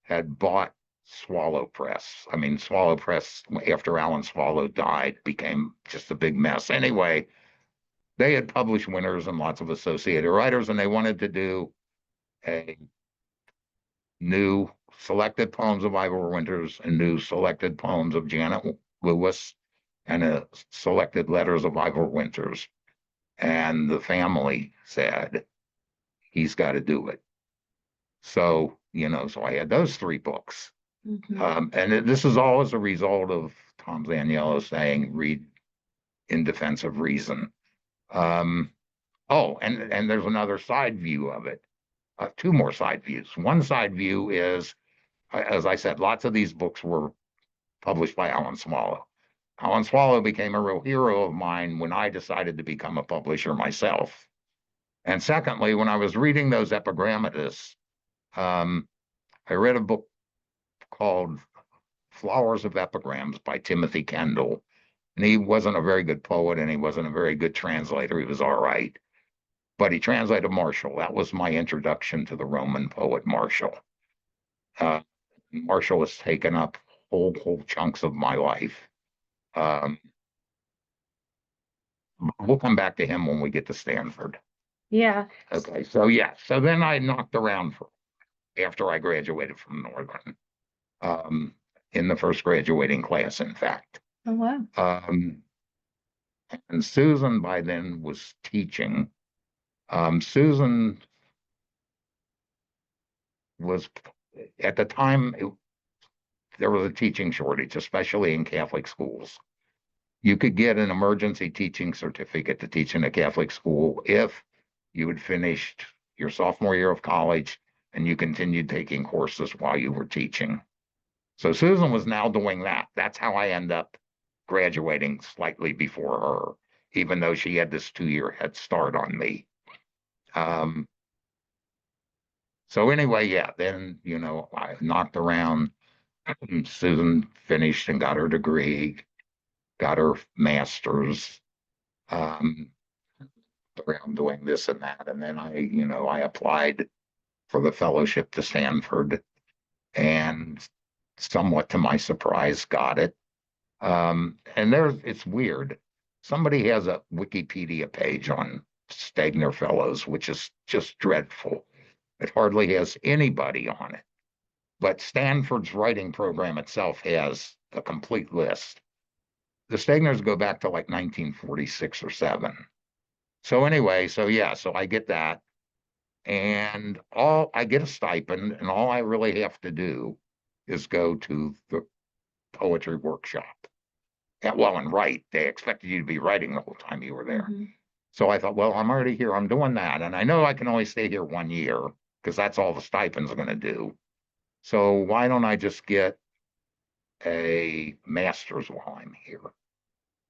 had bought Swallow Press. Swallow Press, after Alan Swallow died, became just a big mess. Anyway, they had published Winters and lots of associated writers, and they wanted to do a new selected poems of Ivor Winters and new selected poems of Janet Lewis and a selected letters of Ivor Winters. And the family said, he's got to do it. So, so I had those 3 books. And this is all as a result of Tom Zaniello saying, read In Defense of Reason. And there's another side view of it. 2 more side views. One side view is, as I said, lots of these books were published by Alan Swallow. Alan Swallow became a real hero of mine when I decided to become a publisher myself. And secondly, when I was reading those epigrammatists, I read a book called Flowers of Epigrams by Timothy Kendall. And he wasn't a very good poet and he wasn't a very good translator. He was all right. But he translated Martial. That was my introduction to the Roman poet Martial. Martial has taken up whole chunks of my life. We'll come back to him when we get to Stanford. Yeah. Okay, so then I knocked around after I graduated from Northern, in the first graduating class, in fact. Oh, wow. And Susan by then was teaching. Susan was, at the time, there was a teaching shortage, especially in Catholic schools. You could get an emergency teaching certificate to teach in a Catholic school if you had finished your sophomore year of college and you continued taking courses while you were teaching. So Susan was now doing that. That's how I end up graduating slightly before her, even though she had this 2-year head start on me. So anyway, then, I knocked around. Susan finished and got her degree, got her master's, around doing this and that. And then I applied for the fellowship to Stanford and somewhat to my surprise got it. And it's weird. Somebody has a Wikipedia page on Stegner Fellows, which is just dreadful. It hardly has anybody on it. But Stanford's writing program itself has a complete list. The Stegners go back to like 1946 or 7. So anyway, so I get that. And I get a stipend, and all I really have to do is go to the poetry workshop. And write. They expected you to be writing the whole time you were there. So I thought, well, I'm already here. I'm doing that. And I know I can only stay here 1 year because that's all the stipends are going to do. So why don't I just get a master's while I'm here?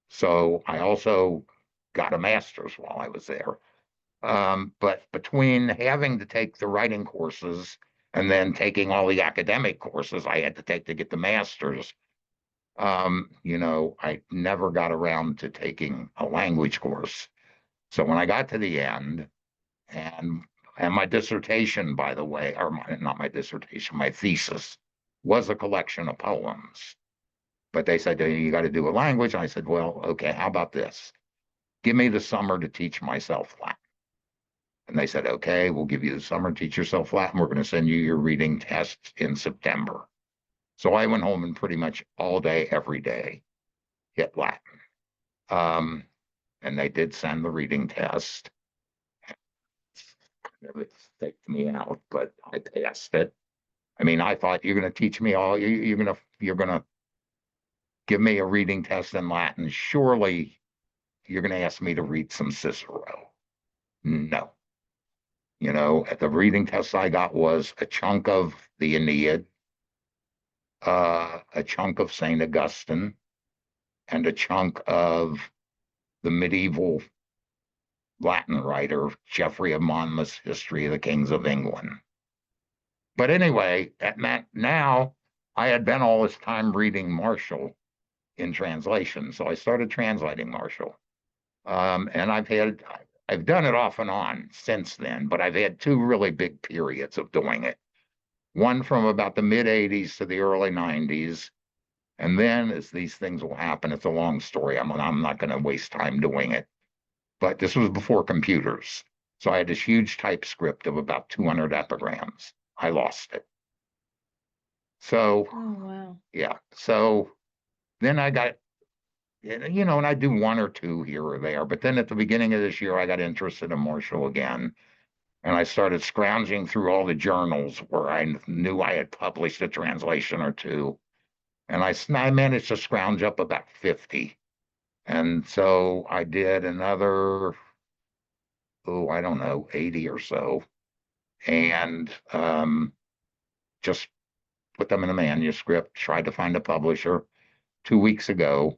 So I also got a master's while I was there. But between having to take the writing courses and then taking all the academic courses I had to take to get the master's, I never got around to taking a language course. So when I got to the end, and my dissertation, by the way, or not my dissertation, my thesis was a collection of poems. But they said, you got to do a language. And I said, well, okay, how about this? Give me the summer to teach myself Latin. And they said, okay, we'll give you the summer to teach yourself Latin. We're going to send you your reading tests in September. So I went home and pretty much all day, every day, hit Latin. And they did send the reading test. It faked me out, but I passed it. I mean, I thought you're going to teach me all. You're going to give me a reading test in Latin. Surely you're going to ask me to read some Cicero. No. The reading test I got was a chunk of the Aeneid, a chunk of St. Augustine, and a chunk of the medieval Latin writer Geoffrey of Monmouth's History of the Kings of England. But anyway, now I had been all this time reading Martial in translation, so I started translating Martial. And I've done it off and on since then, but I've had 2 really big periods of doing it. One from about the mid-'80s to the early '90s. And then as these things will happen, it's a long story. I'm not going to waste time doing it. but this was before computers. So I had this huge typescript of about 200 epigrams. I lost it. So, Oh, wow. yeah. So then I got, and I do one or two here or there. But then at the beginning of this year, I got interested in Marshall again. And I started scrounging through all the journals where I knew I had published a translation or two. And I managed to scrounge up about 50. And so I did another, I don't know, 80 or so. And just put them in a manuscript, tried to find a publisher. 2 weeks ago,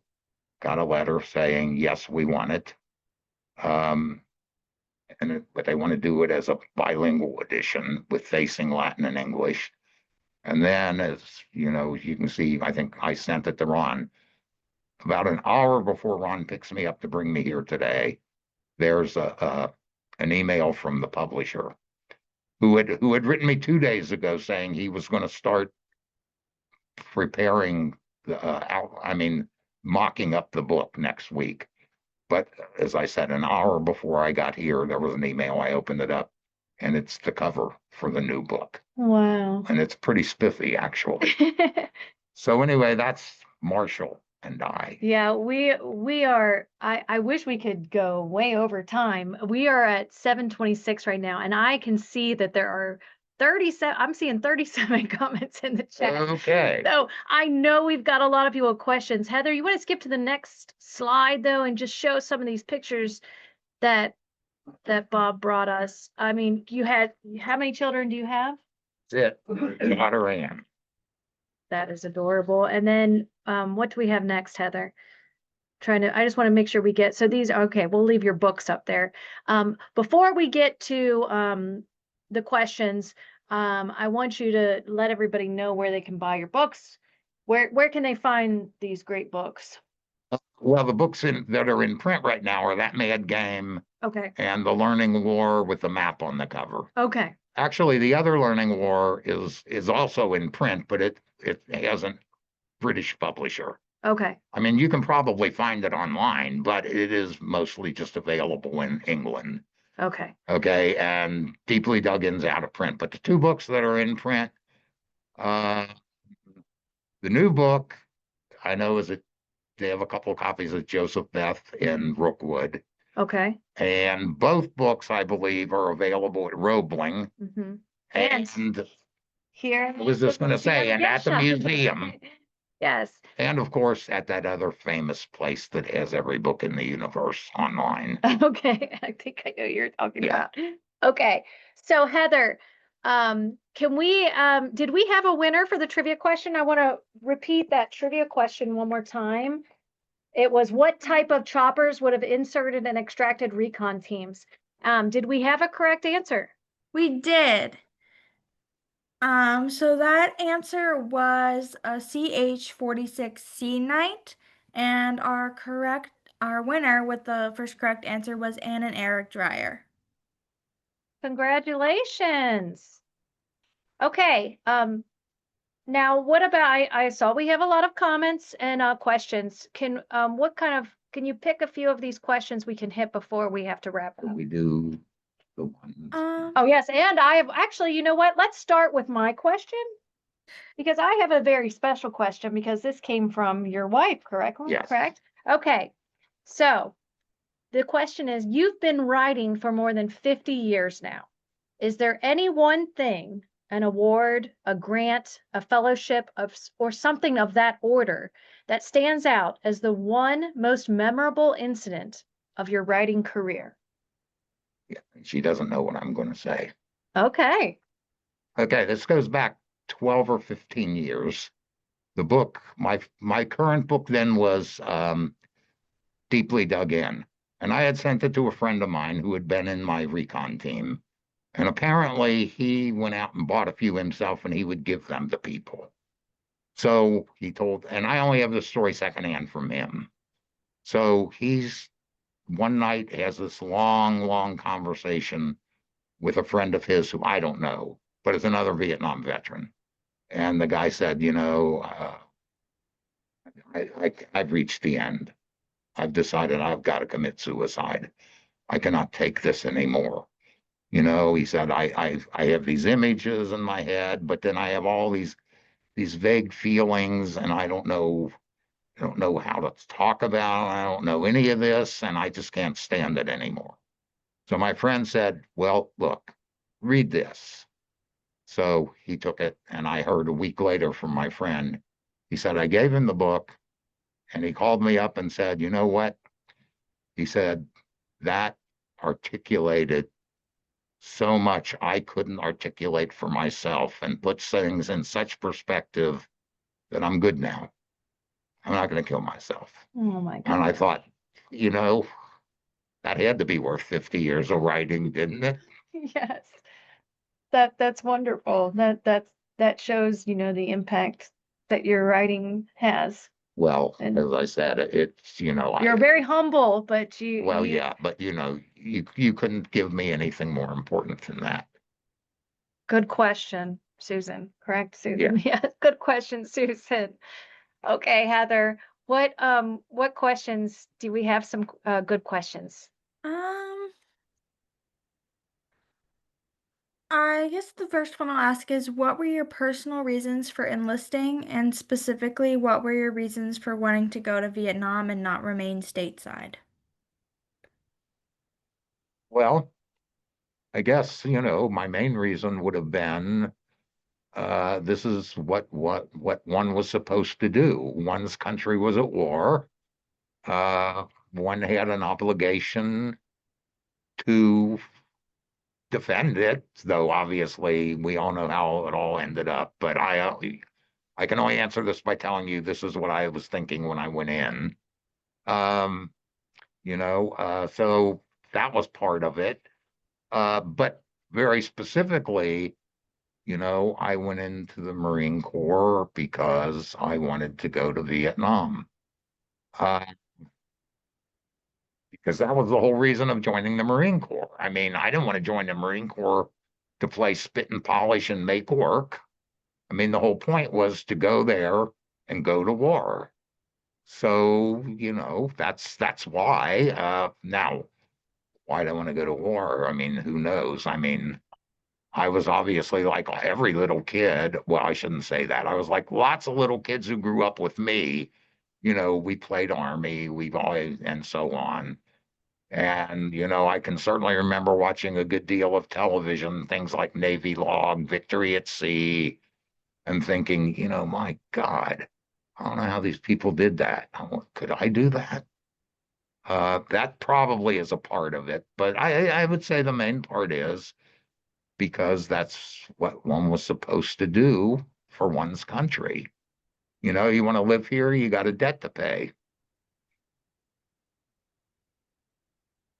got a letter saying, yes, we want it. But they want to do it as a bilingual edition with facing Latin and English. And then, as you can see, I think I sent it to Ron. About an hour before Ron picks me up to bring me here today, there's an email from the publisher who had written me 2 days ago saying he was going to start preparing mocking up the book next week. But as I said, an hour before I got here, there was an email. I opened it up, and it's the cover for the new book. Wow. And it's pretty spiffy, actually. So anyway, that's Marshall and I. Yeah, we are, I wish we could go way over time. We are at 7:26 right now, and I can see that there are 37, I'm seeing 37 comments in the chat. Okay. So I know we've got a lot of people with questions. Heather, you want to skip to the next slide though and just show some of these pictures that Bob brought us? I mean, how many children do you have? That's it. Daughter Ann. That is adorable. And then what do we have next, Heather? I just want to make sure we get, so these, okay, we'll leave your books up there. Before we get to the questions, I want you to let everybody know where they can buy your books. Where can they find these great books? Well, the books that are in print right now are That Mad Game Okay. and The Learning War with the map on the cover. Okay. Actually, the other Learning War is also in print, but it has a British publisher. Okay. I mean, you can probably find it online, but it is mostly just available in England. Okay. Okay, and Deeply Dug In's out of print. But the two books that are in print, the new book, I know they have a couple of copies of Joseph Beth in Rookwood. Okay. And both books, I believe, are available at Roebling. Mm-hmm. And Here. I was just going to say, and at the museum. Yes. And of course, at that other famous place that has every book in the universe online. Okay. I think I know what you're talking about. Okay. So Heather, did we have a winner for the trivia question? I want to repeat that trivia question one more time. It was, what type of choppers would have inserted and extracted recon teams? Did we have a correct answer? We did. So that answer was a CH-46C Knight, and our winner with the first correct answer was Ann and Eric Dreyer. Congratulations. Okay. Now what about, I saw we have a lot of comments and questions. Can you pick a few of these questions we can hit before we have to wrap up? We do the ones. Oh, yes. And I have actually, you know what? Let's start with my question, because I have a very special question, because this came from your wife, correct? Yes. Correct? Okay. So the question is, you've been writing for more than 50 years now. Is there any one thing, an award, a grant, a fellowship or something of that order, that stands out as the one most memorable incident of your writing career? Yeah, she doesn't know what I'm going to say. Okay. Okay, this goes back 12 or 15 years. The book, my current book then was Deeply Dug In. And I had sent it to a friend of mine who had been in my recon team. And apparently he went out and bought a few himself, and he would give them to people. So he told, and I only have the story secondhand from him. So one night has this long, long conversation with a friend of his who I don't know, but is another Vietnam veteran. And the guy said, I've reached the end. I've decided I've got to commit suicide. I cannot take this anymore. You know, he said, I have these images in my head, but then I have all these vague feelings, and I don't know how to talk about it. I don't know any of this, and I just can't stand it anymore. So my friend said, well, look, read this. So he took it, and I heard a week later from my friend. He said, I gave him the book, and he called me up and said, you know what? He said, that articulated so much I couldn't articulate for myself and puts things in such perspective that I'm good now. I'm not going to kill myself. Oh my And I God. thought, you know, that had to be worth 50 years of writing, didn't it? Yes. That's wonderful. That shows, the impact that your writing has. Well, And as I said, it's, you're very humble, but well, yeah, but you couldn't give me anything more important than that. Good question, Susan. Correct, Susan? Yeah, good question, Susan. Okay, Heather, what questions do we have? Some good questions. I guess the first one I'll ask is, what were your personal reasons for enlisting, and specifically, what were your reasons for wanting to go to Vietnam and not remain stateside? Well, I guess, my main reason would have been this is what one was supposed to do. One's country was at war. One had an obligation to defend it, though obviously we all know how it all ended up. But I can only answer this by telling you this is what I was thinking when I went in. Um, so that was part of it. But very specifically, I went into the Marine Corps because I wanted to go to Vietnam. Uh, because that was the whole reason of joining the Marine Corps. I mean, I didn't want to join the Marine Corps to play spit and polish and make work. I mean, the whole point was to go there and go to war. So, that's why. Now, why do I want to go to war? I mean, who knows? I mean, I was obviously like every little kid. Well, I shouldn't say that. I was like lots of little kids who grew up with me. We played Army, we've always, and so on. And, I can certainly remember watching a good deal of television, things like Navy Log, Victory at Sea, and thinking, my God, I don't know how these people did that. Could I do that? That probably is a part of it, but I would say the main part is because that's what one was supposed to do for one's country. You want to live here, you got a debt to pay.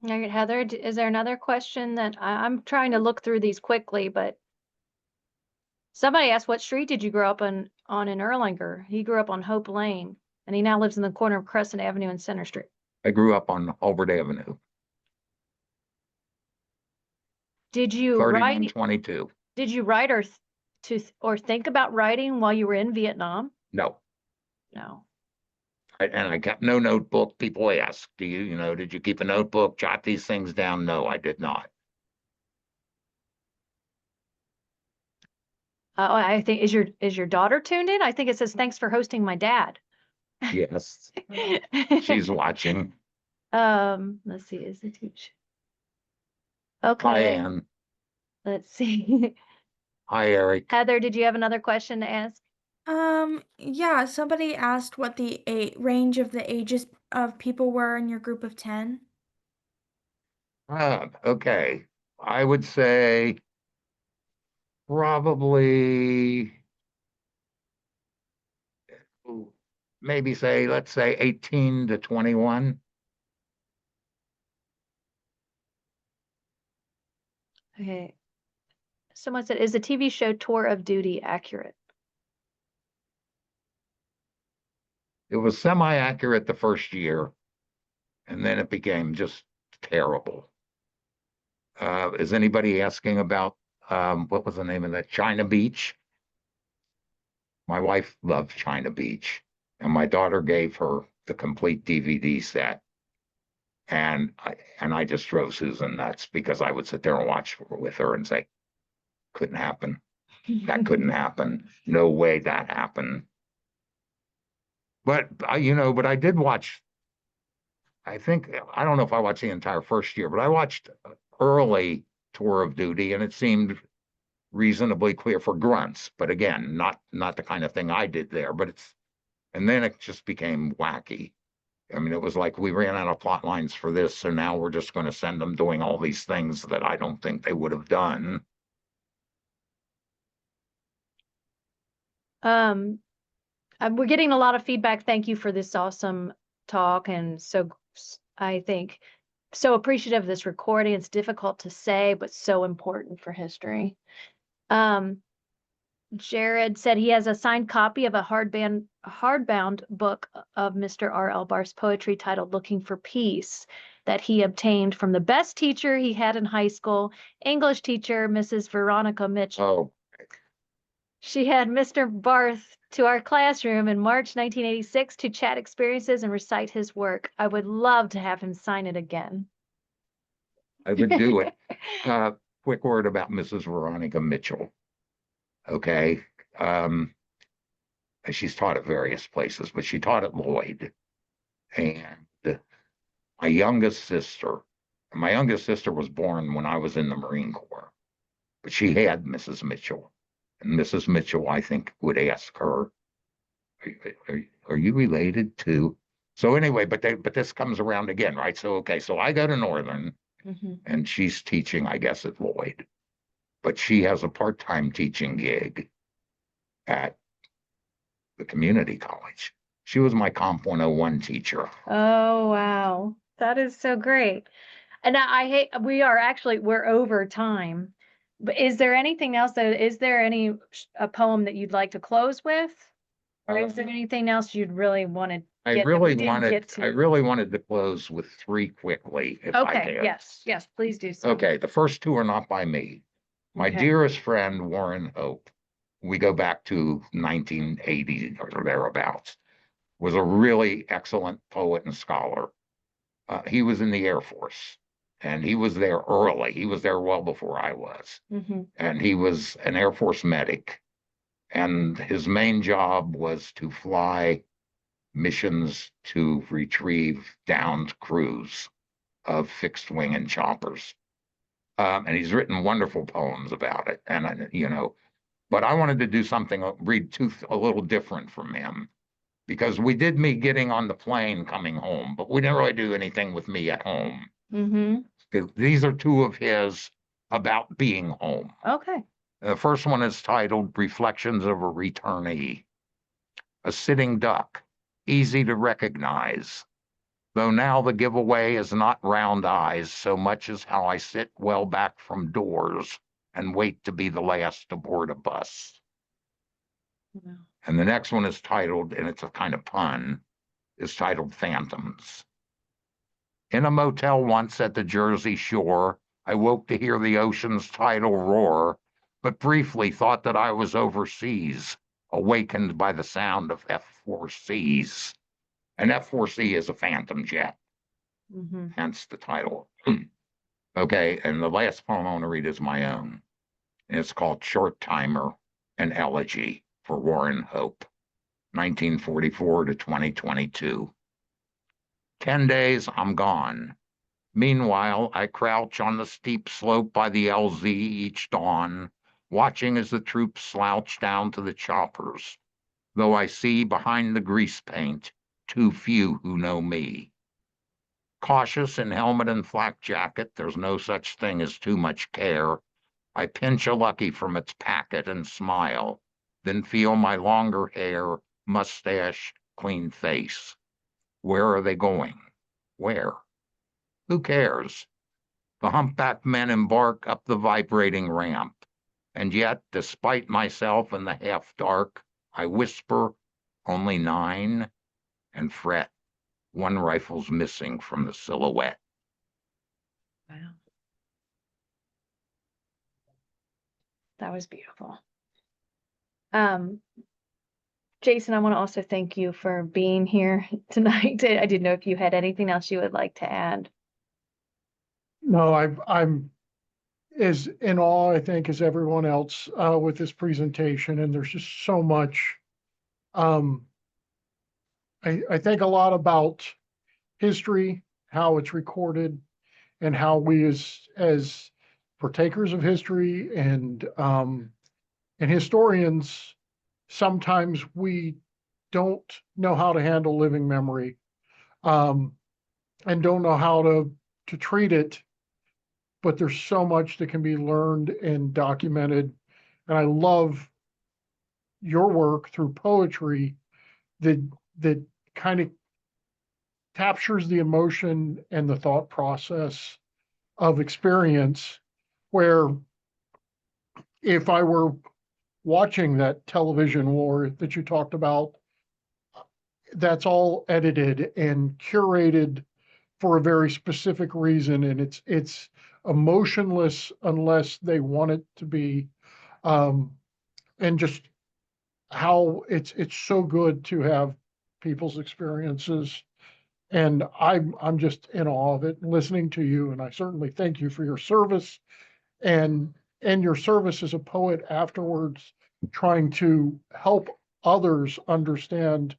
All right, Heather, is there another question that I'm trying to look through these quickly, but somebody asked, what street did you grow up on in Erlanger? He grew up on Hope Lane, and he now lives in the corner of Crescent Avenue and Center Street. I grew up on Albert Avenue, Did you 3122. Did you write or think about writing while you were in Vietnam? No. No. And I kept no notebook. People ask, did you keep a notebook, jot these things down? No, I did not. I think is your daughter tuned in? I think it says thanks for hosting my dad. Yes, she's watching. Let's see, is the teacher? Okay. Hi, Ann. Let's see. Hi, Eric. Heather, did you have another question to ask? Yeah, somebody asked what the range of the ages of people were in your group of 10. Okay. I would say probably let's say 18 to 21. Okay. Someone said, is the TV show Tour of Duty accurate? It was semi-accurate the first year, and then it became just terrible. Is anybody asking about what was the name of that? China Beach? My wife loved China Beach, and my daughter gave her the complete DVD set. And I just drove Susan nuts because I would sit there and watch with her and say, couldn't happen. That couldn't happen. No way that happened. But but I did watch, I don't know if I watched the entire first year, but I watched early tour of duty, and it seemed reasonably clear for grunts. But again, not the kind of thing I did there, and then it just became wacky. I mean, it was like we ran out of plot lines for this, so now we're just going to send them doing all these things that I don't think they would have done. We're getting a lot of feedback. Thank you for this awesome talk. And so I think so appreciative of this recording. It's difficult to say, but so important for history. Jared said he has a signed copy of a hardbound book of Mr. R.L. Barth's poetry titled Looking for Peace that he obtained from the best teacher he had in high school, English teacher, Mrs. Veronica Mitchell. Oh, She had Mr. Barth to our classroom in March 1986 to chat experiences and recite his work. I would love to have him sign it again. I would do it. Quick word about Mrs. Veronica Mitchell. Okay. She's taught at various places, but she taught at Lloyd. And my youngest sister was born when I was in the Marine Corps, but she had Mrs. Mitchell. And Mrs. Mitchell, I think, would ask her, are you related to? So anyway, but this comes around again, right? So, okay, so I go to Northern, and she's teaching, I guess, at Lloyd. But she has a part-time teaching gig at the community college. She was my Comp 101 teacher. Oh, wow. That is so great. And we're over time. But is there anything else is there a poem that you'd like to close with? Or is there anything else you'd really want to I really wanted to close with 3 quickly, if I can. Yes, please do so. Okay, the first 2 are not by me. My dearest friend, Warren Hope, we go back to 1980 or thereabouts, was a really excellent poet and scholar. He was in the Air Force, and he was there early. He was there well before I was. And he was an Air Force medic. And his main job was to fly missions to retrieve downed crews of fixed wing and choppers. And he's written wonderful poems about it. And, but I wanted to do something, read a little different from him, because we did me getting on the plane coming home, but we didn't really do anything with me at home. These are 2 of his about being home. Okay. The first one is titled Reflections of a Returnee. A sitting duck, easy to recognize, though now the giveaway is not round eyes so much as how I sit well back from doors and wait to be the last to board a bus. Wow. And the next one is titled, and it's a kind of pun, is titled Phantoms. In a motel once at the Jersey Shore, I woke to hear the ocean's tidal roar, but briefly thought that I was overseas, awakened by the sound of F-4Cs. And F-4C is a phantom jet, hence the title. Okay, and the last poem I want to read is my own. And it's called Short Timer, an Elegy for Warren Hope, 1944 to 2022. 10 days, I'm gone. Meanwhile, I crouch on the steep slope by the LZ each dawn, watching as the troops slouch down to the choppers, though I see behind the grease paint too few who know me. Cautious in helmet and flak jacket, there's no such thing as too much care. I pinch a Lucky from its packet and smile, then feel my longer hair, mustache, clean face. Where are they going? Where? Who cares? The humpbacked men embark up the vibrating ramp. And yet, despite myself in the half-dark, I whisper, only 9, and fret. 1 rifle's missing from the silhouette. Wow. That was beautiful. Jason, I want to also thank you for being here tonight. I didn't know if you had anything else you would like to add. No, I'm as in awe, I think, as everyone else with this presentation, and there's just so much. Um, I think a lot about history, how it's recorded, and how we as partakers of history and historians, sometimes we don't know how to handle living memory, um, and don't know how to treat it. But there's so much that can be learned and documented. And I love your work through poetry that that kind of captures the emotion and the thought process of experience, where if I were watching that television war that you talked about, that's all edited and curated for a very specific reason, and it's emotionless unless they want it to be. um, and just how it's so good to have people's experiences, and I'm just in awe of it listening to you, and I certainly thank you for your service and your service as a poet afterwards, trying to help others understand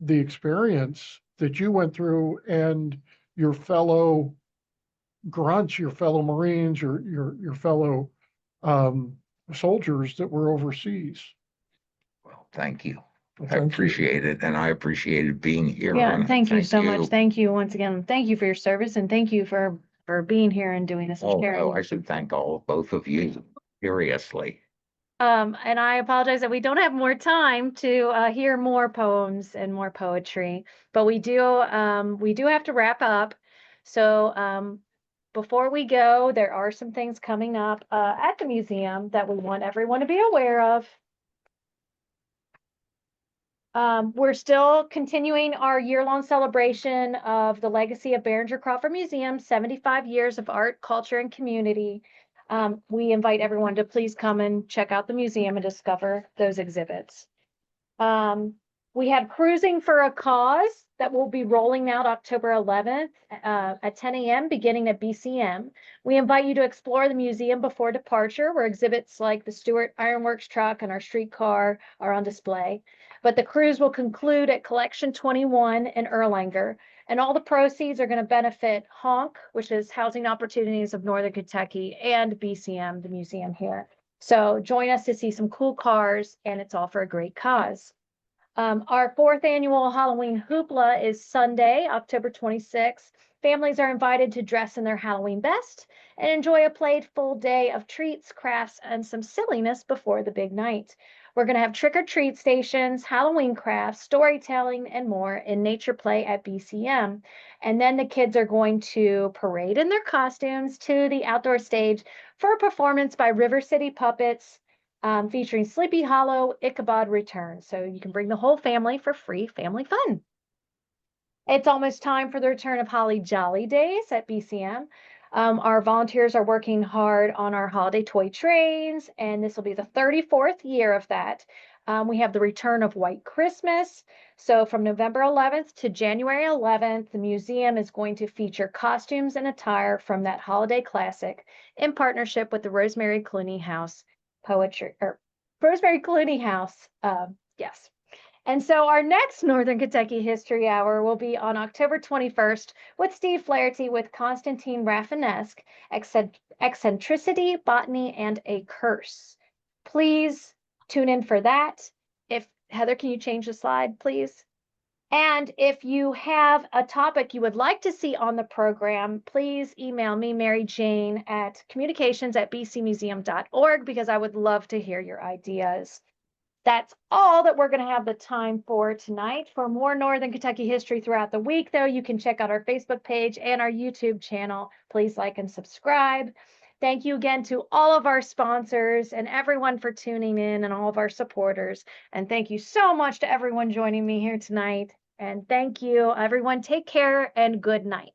the experience that you went through, and your fellow grunts, your fellow Marines, your fellow um, soldiers that were overseas. Well, thank you. I Thank you. appreciate it, and I appreciated being here. Yeah, and thank you so much. Thank you once again. Thank you for your service, and thank you for being here and doing this and Oh, sharing. no, I should thank both of you, seriously. And I apologize that we don't have more time to hear more poems and more poetry, but we do have to wrap up. So before we go, there are some things coming up at the museum that we want everyone to be aware of. We're still continuing our year-long celebration of the legacy of Behringer-Crawford Museum, 75 years of art, culture, and community. We invite everyone to please come and check out the museum and discover those exhibits. We had Cruising for a Cause that will be rolling out October 11th at 10 a.m. beginning at BCM. We invite you to explore the museum before departure, where exhibits like the Stewart Ironworks truck and our streetcar are on display. But the cruise will conclude at Collection 21 in Erlanger, and all the proceeds are going to benefit HONK, which is Housing Opportunities of Northern Kentucky, and BCM, the museum here. So join us to see some cool cars, and it's all for a great cause. Our 4th annual Halloween Hoopla is Sunday, October 26th. Families are invited to dress in their Halloween best and enjoy a playful day of treats, crafts, and some silliness before the big night. We're going to have trick-or-treat stations, Halloween crafts, storytelling, and more in nature play at BCM. And then the kids are going to parade in their costumes to the outdoor stage for a performance by River City Puppets, featuring Sleepy Hollow, Ichabod Returns. So you can bring the whole family for free family fun. It's almost time for the return of Holly Jolly Days at BCM. Our volunteers are working hard on our holiday toy trains, and this will be the 34th year of that. We have the return of White Christmas. So from November 11th to January 11th, the museum is going to feature costumes and attire from that holiday classic in partnership with the Rosemary Clooney House Poetry, or Rosemary Clooney House. Yes. And so our next Northern Kentucky History Hour will be on October 21st with Steve Flaherty with Constantine Raffinesque, Eccentricity, Botany, and a Curse. Please tune in for that. If Heather, can you change the slide, please? And if you have a topic you would like to see on the program, please email me, Mary Jane, at communications@bcmuseum.org, because I would love to hear your ideas. That's all that we're going to have the time for tonight. For more Northern Kentucky history throughout the week, though, you can check out our Facebook page and our YouTube channel. Please like and subscribe. Thank you again to all of our sponsors and everyone for tuning in, and all of our supporters. And thank you so much to everyone joining me here tonight. And thank you, everyone. Take care and good night.